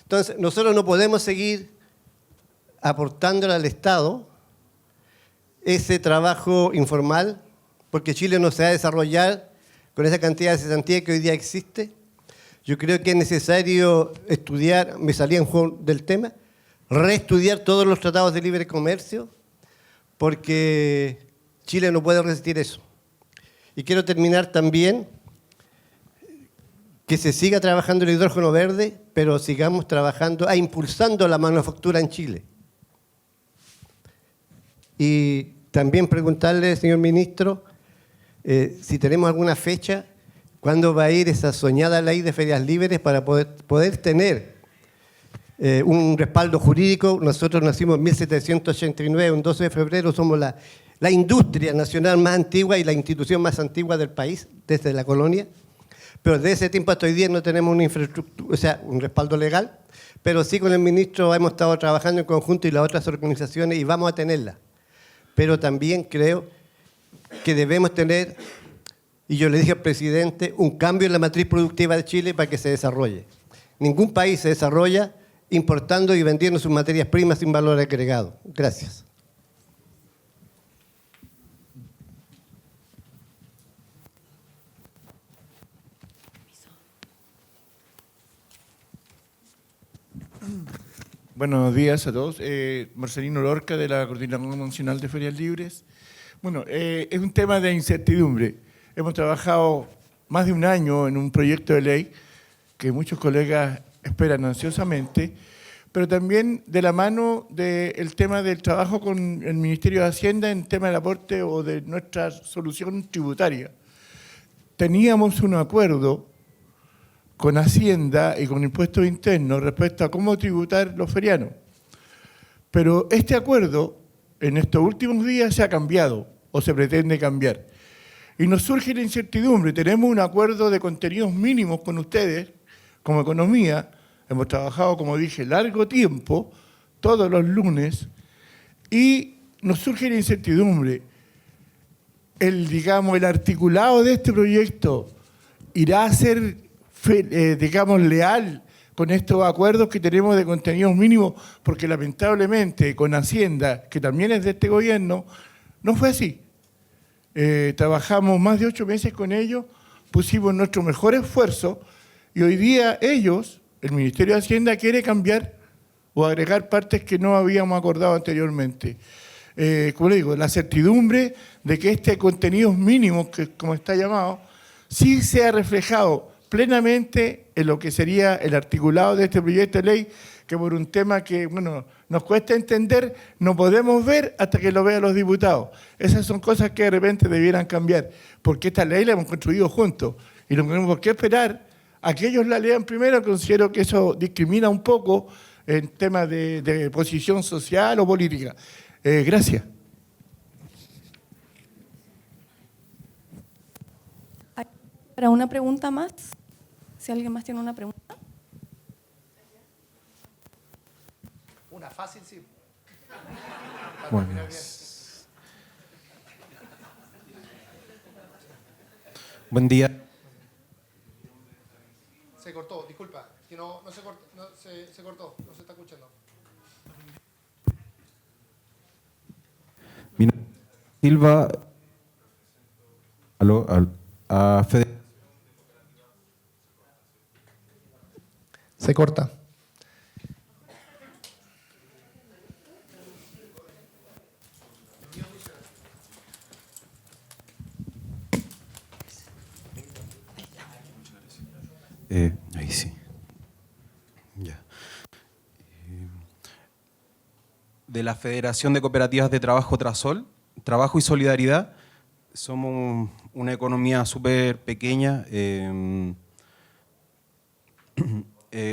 Entonces, nosotros no podemos seguir aportándole al Estado ese trabajo informal, porque Chile no se va a desarrollar con esa cantidad de cesantía que hoy día existe. Yo creo que es necesario estudiar, me salía en juego del tema, reestudiar todos los tratados de libre comercio, porque Chile no puede resistir eso. Y quiero terminar también que se siga trabajando el hidrógeno verde, pero sigamos trabajando, impulsando la manufactura en Chile. Y también preguntarle, señor ministro, si tenemos alguna fecha, cuándo va a ir esa soñada ley de ferias libres para poder tener un respaldo jurídico. Nosotros nacimos en 1789, un 12 de febrero, somos la industria nacional más antigua y la institución más antigua del país, desde la colonia. Pero desde ese tiempo hasta hoy día no tenemos una infraestructura, o sea, un respaldo legal, pero sí con el ministro hemos estado trabajando en conjunto y las otras organizaciones y vamos a tenerla. Pero también creo que debemos tener, y yo le dije al presidente, un cambio en la matriz productiva de Chile para que se desarrolle. Ningún país se desarrolla importando y vendiendo sus materias primas sin valor agregado. Gracias. Buenos días a todos. Marcelino Lorca, de la Coordinación Nacional de Ferias Libres. Bueno, es un tema de incertidumbre. Hemos trabajado más de un año en un proyecto de ley que muchos colegas esperan ansiosamente, pero también de la mano del tema del trabajo con el Ministerio de Hacienda en tema del aporte o de nuestra solución tributaria. Teníamos un acuerdo con Hacienda y con impuestos internos respecto a cómo tributar los ferianos. Pero este acuerdo en estos últimos días se ha cambiado o se pretende cambiar. Y nos surge la incertidumbre. Tenemos un acuerdo de contenidos mínimos con ustedes como economía. Hemos trabajado, como dije, largo tiempo todos los lunes y nos surge la incertidumbre. El articulado de este proyecto irá a ser, leal con estos acuerdos que tenemos de contenidos mínimos, porque lamentablemente con Hacienda, que también es de este gobierno, no fue así. Trabajamos más de 8 meses con ellos, pusimos nuestro mejor esfuerzo y hoy día ellos, el Ministerio de Hacienda, quiere cambiar o agregar partes que no habíamos acordado anteriormente. Como le digo, la certidumbre de que este contenido mínimo, que como está llamado, sí sea reflejado plenamente en lo que sería el articulado de este proyecto de ley, que por un tema que nos cuesta entender, no podemos ver hasta que lo vean los diputados. Esas son cosas que de repente debieran cambiar, porque esta ley la hemos construido juntos y no tenemos por qué esperar a que ellos la lean primero. Considero que eso discrimina un poco en temas de posición social o política. Gracias. Para una pregunta más, si alguien más tiene una pregunta. Una fácil, sí. Bueno. Buen día. Se cortó, disculpa. Que no se cortó, se cortó, no se está escuchando. Mi nombre es Silva. A Federación. Se corta. Ahí sí. Ya. De la Federación de Cooperativas de Trabajo Trasol, Trabajo y Solidaridad, somos una economía súper pequeña.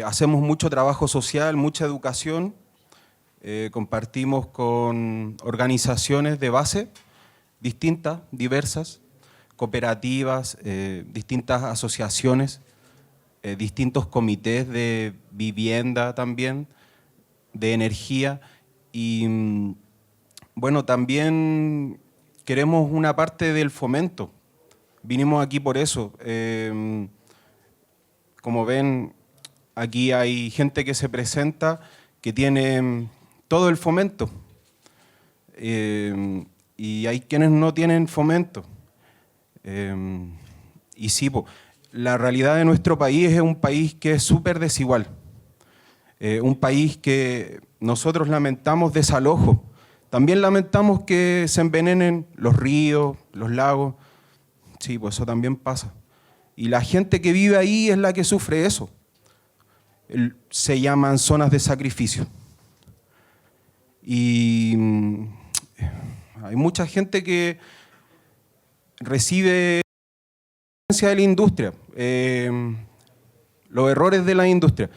Hacemos mucho trabajo social, mucha educación. Compartimos con organizaciones de base distintas, diversas, cooperativas, distintas asociaciones, distintos comités de vivienda también, de energía. Y bueno, también queremos una parte del fomento. Vinimos aquí por eso. Como ven, aquí hay gente que se presenta que tiene todo el fomento. Y hay quienes no tienen fomento. Y sí, la realidad de nuestro país es un país que es súper desigual. Un país que nosotros lamentamos desalojo. También lamentamos que se envenenen los ríos, los lagos. Sí, pues eso también pasa. Y la gente que vive ahí es la que sufre eso. Se llaman zonas de sacrificio. Y hay mucha gente que recibe de la industria, los errores de la industria.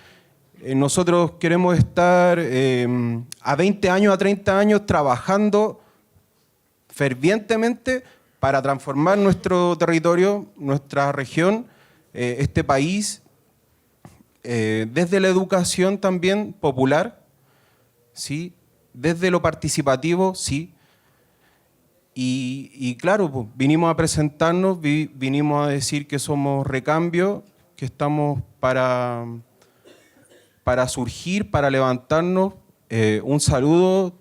Nosotros queremos estar a 20 años, a 30 años trabajando fervientemente para transformar nuestro territorio, nuestra región, este país, desde la educación también popular, ¿sí? Desde lo participativo, sí. Y claro, pues, vinimos a presentarnos, vinimos a decir que somos Recambio, que estamos para surgir, para levantarnos. Un saludo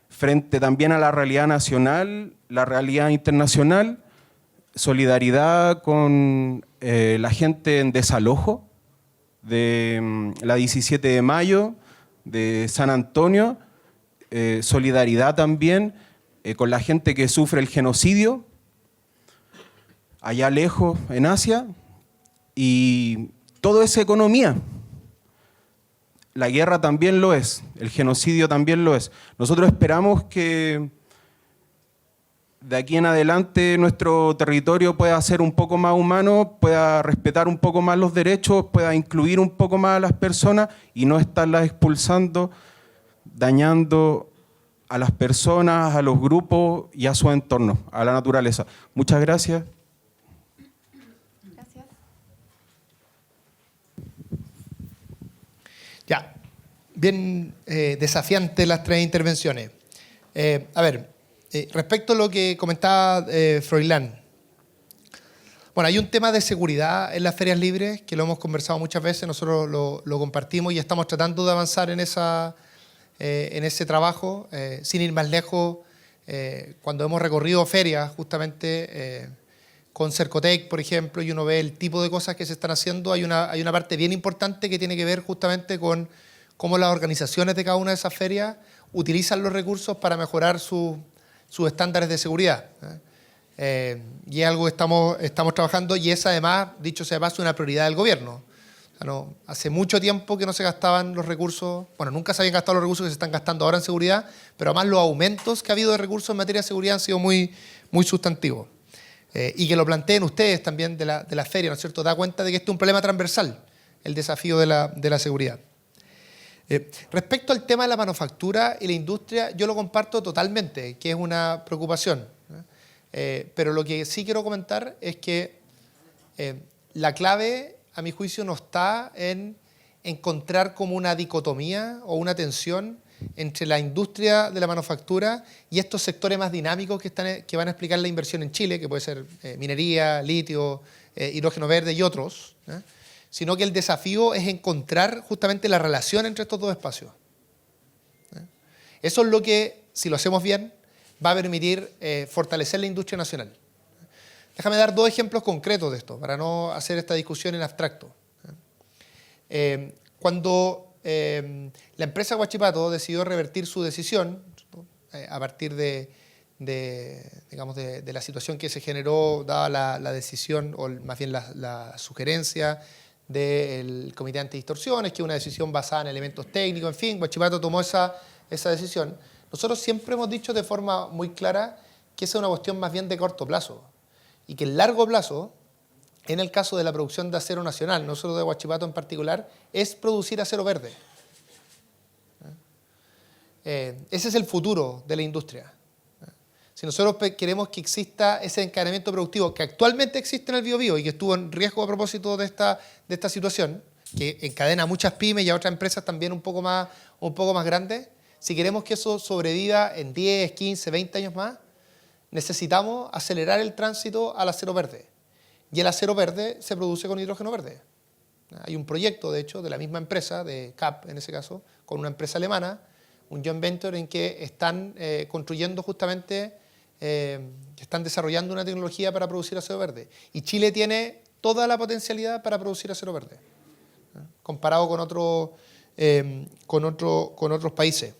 frente también a la realidad nacional, la realidad internacional, solidaridad con la gente en desalojo de la 17 de mayo, de San Antonio, solidaridad también con la gente que sufre el genocidio, allá lejos en Asia, y todo es economía. La guerra también lo es, el genocidio también lo es. Nosotros esperamos que de aquí en adelante nuestro territorio pueda ser un poco más humano, pueda respetar un poco más los derechos, pueda incluir un poco más a las personas y no estarlas expulsando, dañando a las personas, a los grupos y a su entorno, a la naturaleza. Muchas gracias. Gracias. Ya. desafiantes las tres intervenciones. Respecto a lo que comentaba Froilán, bueno, hay un tema de seguridad en las ferias libres que lo hemos conversado muchas veces, nosotros lo compartimos y estamos tratando de avanzar en ese trabajo. Sin ir más lejos, cuando hemos recorrido ferias justamente con Cercotec, por ejemplo, y uno ve el tipo de cosas que se están haciendo, hay una parte bien importante que tiene que ver justamente con cómo las organizaciones de cada una de esas ferias utilizan los recursos para mejorar sus estándares de seguridad. Y es algo que estamos trabajando y es además, dicho sea de paso, una prioridad del gobierno. O sea, hace mucho tiempo que no se gastaban los recursos, bueno, nunca se habían gastado los recursos que se están gastando ahora en seguridad, pero además los aumentos que ha habido de recursos en materia de seguridad han sido muy, muy sustantivos. Y que lo planteen ustedes también de la feria, ¿no es cierto? Da cuenta de que este es un problema transversal, el desafío de la seguridad. Respecto al tema de la manufactura y la industria, yo lo comparto totalmente, que es una preocupación. Pero lo que sí quiero comentar es que la clave, a mi juicio, no está en encontrar como una dicotomía o una tensión entre la industria de la manufactura y estos sectores más dinámicos que van a explicar la inversión en Chile, que puede ser minería, litio, hidrógeno verde y otros, sino que el desafío es encontrar justamente la relación entre estos dos espacios. Eso es lo que, si lo hacemos bien, va a permitir fortalecer la industria nacional. Déjame dar dos ejemplos concretos de esto, para no hacer esta discusión en abstracto. Cuando la empresa Huachipato decidió revertir su decisión, a partir de la situación que se generó, dada la decisión, o más bien la sugerencia del Comité Antidistorsiones, que es una decisión basada en elementos técnicos, en fin, Huachipato tomó esa decisión. Nosotros siempre hemos dicho de forma muy clara que esa es una cuestión más bien de corto plazo y que el largo plazo, en el caso de la producción de acero nacional, nosotros de Huachipato en particular, es producir acero verde. Ese es el futuro de la industria. Si nosotros queremos que exista ese encadenamiento productivo que actualmente existe en el Biobío y que estuvo en riesgo a propósito de esta situación, que encadena a muchas pymes y a otras empresas también un poco más grandes, si queremos que eso sobreviva en 10, 15, 20 años más, necesitamos acelerar el tránsito al acero verde. Y el acero verde se produce con hidrógeno verde. Hay un proyecto, de hecho, de la misma empresa, de CAP en ese caso, con una empresa alemana, un joint venture en que están construyendo justamente, están desarrollando una tecnología para producir acero verde. Y Chile tiene toda la potencialidad para producir acero verde, comparado con otros países.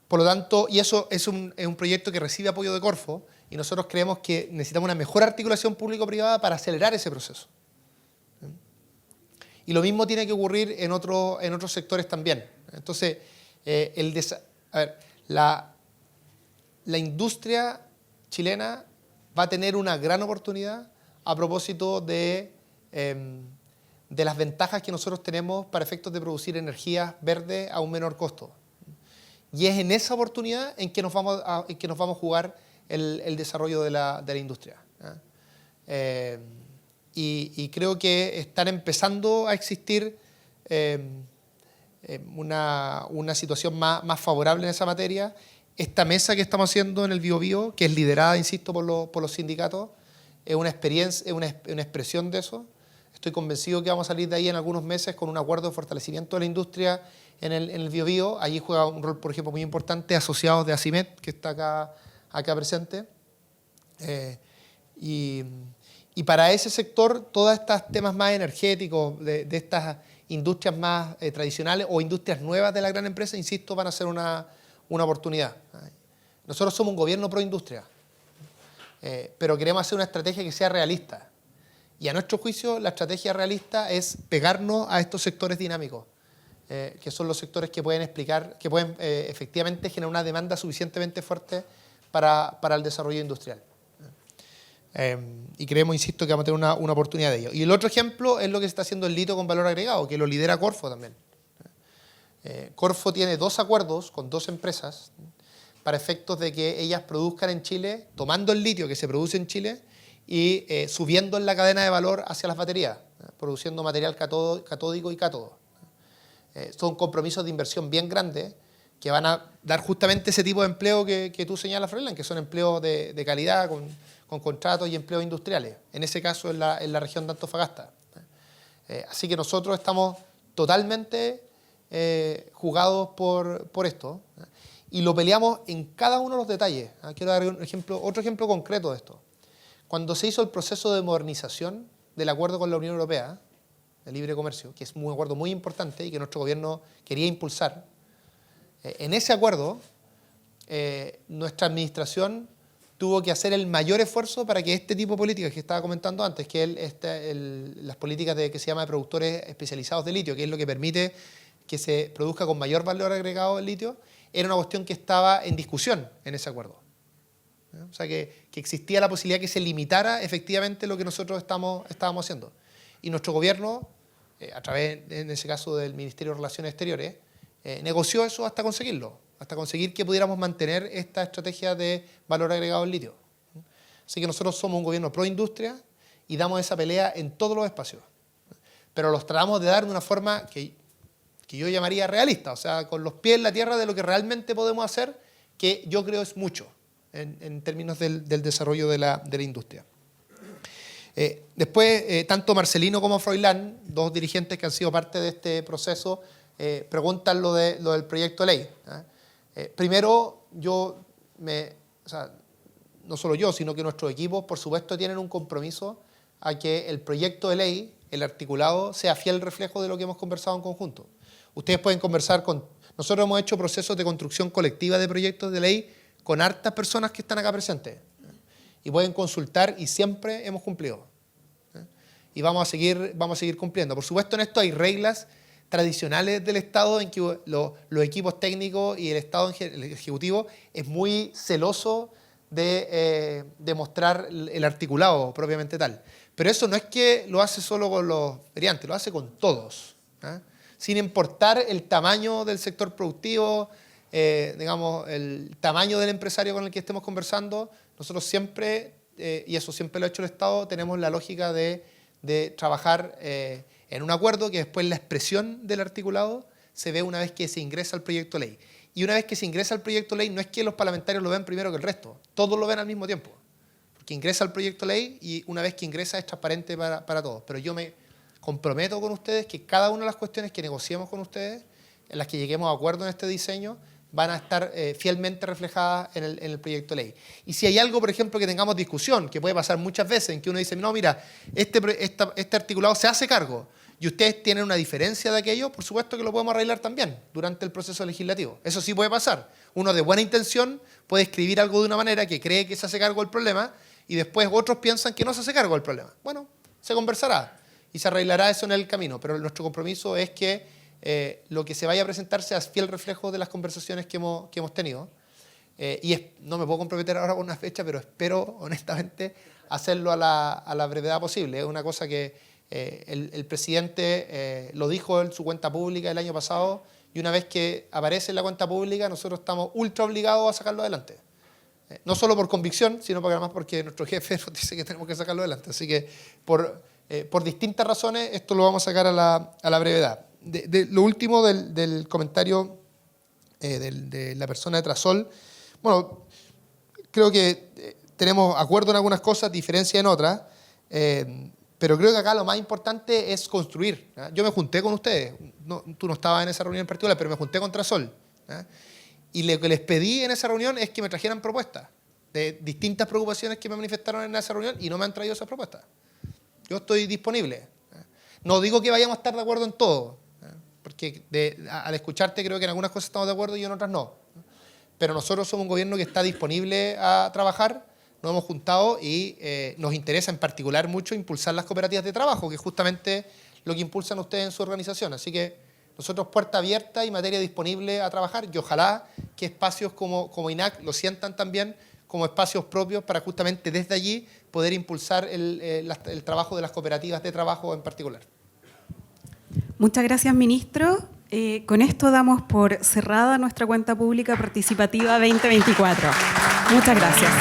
Por lo tanto, y eso es un proyecto que recibe apoyo de Corfo, y nosotros creemos que necesitamos una mejor articulación público-privada para acelerar ese proceso. Y lo mismo tiene que ocurrir en otros sectores también. Entonces, la industria chilena va a tener una gran oportunidad a propósito de las ventajas que nosotros tenemos para efectos de producir energía verde a un menor costo. Y es en esa oportunidad en que nos vamos a jugar el desarrollo de la industria. Y creo que están empezando a existir una situación más favorable en esa materia. Esta mesa que estamos haciendo en el Biobío, que es liderada, insisto, por los sindicatos, es una expresión de eso. Estoy convencido que vamos a salir de ahí en algunos meses con un acuerdo de fortalecimiento de la industria en el Biobío. Allí juega un rol, por ejemplo, muy importante, asociados de ACIMET, que está acá presente. Y para ese sector, todos estos temas más energéticos, de estas industrias más tradicionales o industrias nuevas de la gran empresa, insisto, van a ser una oportunidad. Nosotros somos un gobierno pro industria, pero queremos hacer una estrategia que sea realista. Y a nuestro juicio, la estrategia realista es pegarnos a estos sectores dinámicos, que son los sectores que pueden efectivamente generar una demanda suficientemente fuerte para el desarrollo industrial. Y creemos, insisto, que vamos a tener una oportunidad de ello. Y el otro ejemplo es lo que se está haciendo el litio con valor agregado, que lo lidera Corfo también. Corfo tiene 2 acuerdos con 2 empresas para efectos de que ellas produzcan en Chile, tomando el litio que se produce en Chile y subiendo en la cadena de valor hacia las baterías, produciendo material catódico y cátodo. son compromisos de inversión bien grandes que van a dar justamente ese tipo de empleo que tú señalas, Froilán, que son empleos de calidad, con contratos y empleos industriales, en ese caso en la región de Antofagasta. Así que nosotros estamos totalmente jugados por esto, y lo peleamos en cada uno de los detalles. Quiero dar otro ejemplo concreto de esto. Cuando se hizo el proceso de modernización del acuerdo con la Unión Europea de libre comercio, que es un acuerdo muy importante y que nuestro gobierno quería impulsar, en ese acuerdo nuestra administración tuvo que hacer el mayor esfuerzo para que este tipo de políticas que estaba comentando antes, que las políticas que se llama de productores especializados de litio, que es lo que permite que se produzca con mayor valor agregado el litio, era una cuestión que estaba en discusión en ese acuerdo. O sea, que existía la posibilidad que se limitara efectivamente lo que nosotros estábamos haciendo. Y nuestro gobierno, a través, en ese caso, del Ministerio de Relaciones Exteriores, negoció eso hasta conseguirlo, hasta conseguir que pudiéramos mantener esta estrategia de valor agregado en litio. Así que nosotros somos un gobierno pro industria y damos esa pelea en todos los espacios. Pero los tratamos de dar de una forma que yo llamaría realista, o sea, con los pies en la tierra de lo que realmente podemos hacer, que yo creo es mucho en términos del desarrollo de la industria. Después, tanto Marcelino como Froilán, dos dirigentes que han sido parte de este proceso, preguntan lo del proyecto de ley. Primero, no solo yo, sino que nuestros equipos, por supuesto, tienen un compromiso a que el proyecto de ley, el articulado, sea fiel reflejo de lo que hemos conversado en conjunto. Ustedes pueden conversar nosotros hemos hecho procesos de construcción colectiva de proyectos de ley con hartas personas que están acá presentes. Y pueden consultar y siempre hemos cumplido. Y vamos a seguir cumpliendo. Por supuesto, en esto hay reglas tradicionales del Estado en que los equipos técnicos y el Estado, el Ejecutivo, es muy celoso de mostrar el articulado propiamente tal. Pero eso no es que lo hace solo con los feriantes, lo hace con todos. Sin importar el tamaño del sector productivo, digamos, el tamaño del empresario con el que estemos conversando, nosotros siempre, y eso siempre lo ha hecho el Estado, tenemos la lógica de trabajar en un acuerdo que después la expresión del articulado se ve una vez que se ingresa al proyecto de ley. Y una vez que se ingresa al proyecto de ley, no es que los parlamentarios lo vean primero que el resto, todos lo ven al mismo tiempo. Porque ingresa al proyecto de ley y una vez que ingresa es transparente para todos. Pero yo me comprometo con ustedes que cada una de las cuestiones que negociemos con ustedes, en las que lleguemos a acuerdo en este diseño, van a estar fielmente reflejadas en el proyecto de ley. Y si hay algo, por ejemplo, que tengamos discusión, que puede pasar muchas veces, en que uno dice, no, mira, este articulado se hace cargo, y ustedes tienen una diferencia de aquello, por supuesto que lo podemos arreglar también durante el proceso legislativo. Eso sí puede pasar. Uno de buena intención puede escribir algo de una manera que cree que se hace cargo del problema, y después otros piensan que no se hace cargo del problema. Bueno, se conversará y se arreglará eso en el camino, pero nuestro compromiso es que lo que se vaya a presentar sea fiel reflejo de las conversaciones que hemos tenido. No me puedo comprometer ahora con una fecha, pero espero honestamente hacerlo a la brevedad posible. Es una cosa que el presidente lo dijo en su cuenta pública el año pasado, y una vez que aparece en la cuenta pública nosotros estamos ultra obligados a sacarlo adelante. No solo por convicción, sino además porque nuestro jefe nos dice que tenemos que sacarlo adelante. Así que por distintas razones esto lo vamos a sacar a la brevedad. Lo último del comentario de la persona de Trasol, bueno, creo que tenemos acuerdo en algunas cosas, diferencia en otras, pero creo que acá lo más importante es construir. Yo me junté con ustedes, tú no estabas en esa reunión en particular, pero me junté con Trasol. Y lo que les pedí en esa reunión es que me trajeran propuestas de distintas preocupaciones que me manifestaron en esa reunión y no me han traído esas propuestas. Yo estoy disponible. No digo que vayamos a estar de acuerdo en todo, porque al escucharte creo que en algunas cosas estamos de acuerdo y en otras no. Pero nosotros somos un gobierno que está disponible a trabajar, nos hemos juntado y nos interesa en particular mucho impulsar las cooperativas de trabajo, que es justamente lo que impulsan ustedes en su organización. Así que nosotros puerta abierta y materia disponible a trabajar, y ojalá que espacios como INAC lo sientan también como espacios propios para justamente desde allí poder impulsar el trabajo de las cooperativas de trabajo en particular. Muchas gracias, ministro. Con esto damos por cerrada nuestra cuenta pública participativa 2024. Muchas gracias.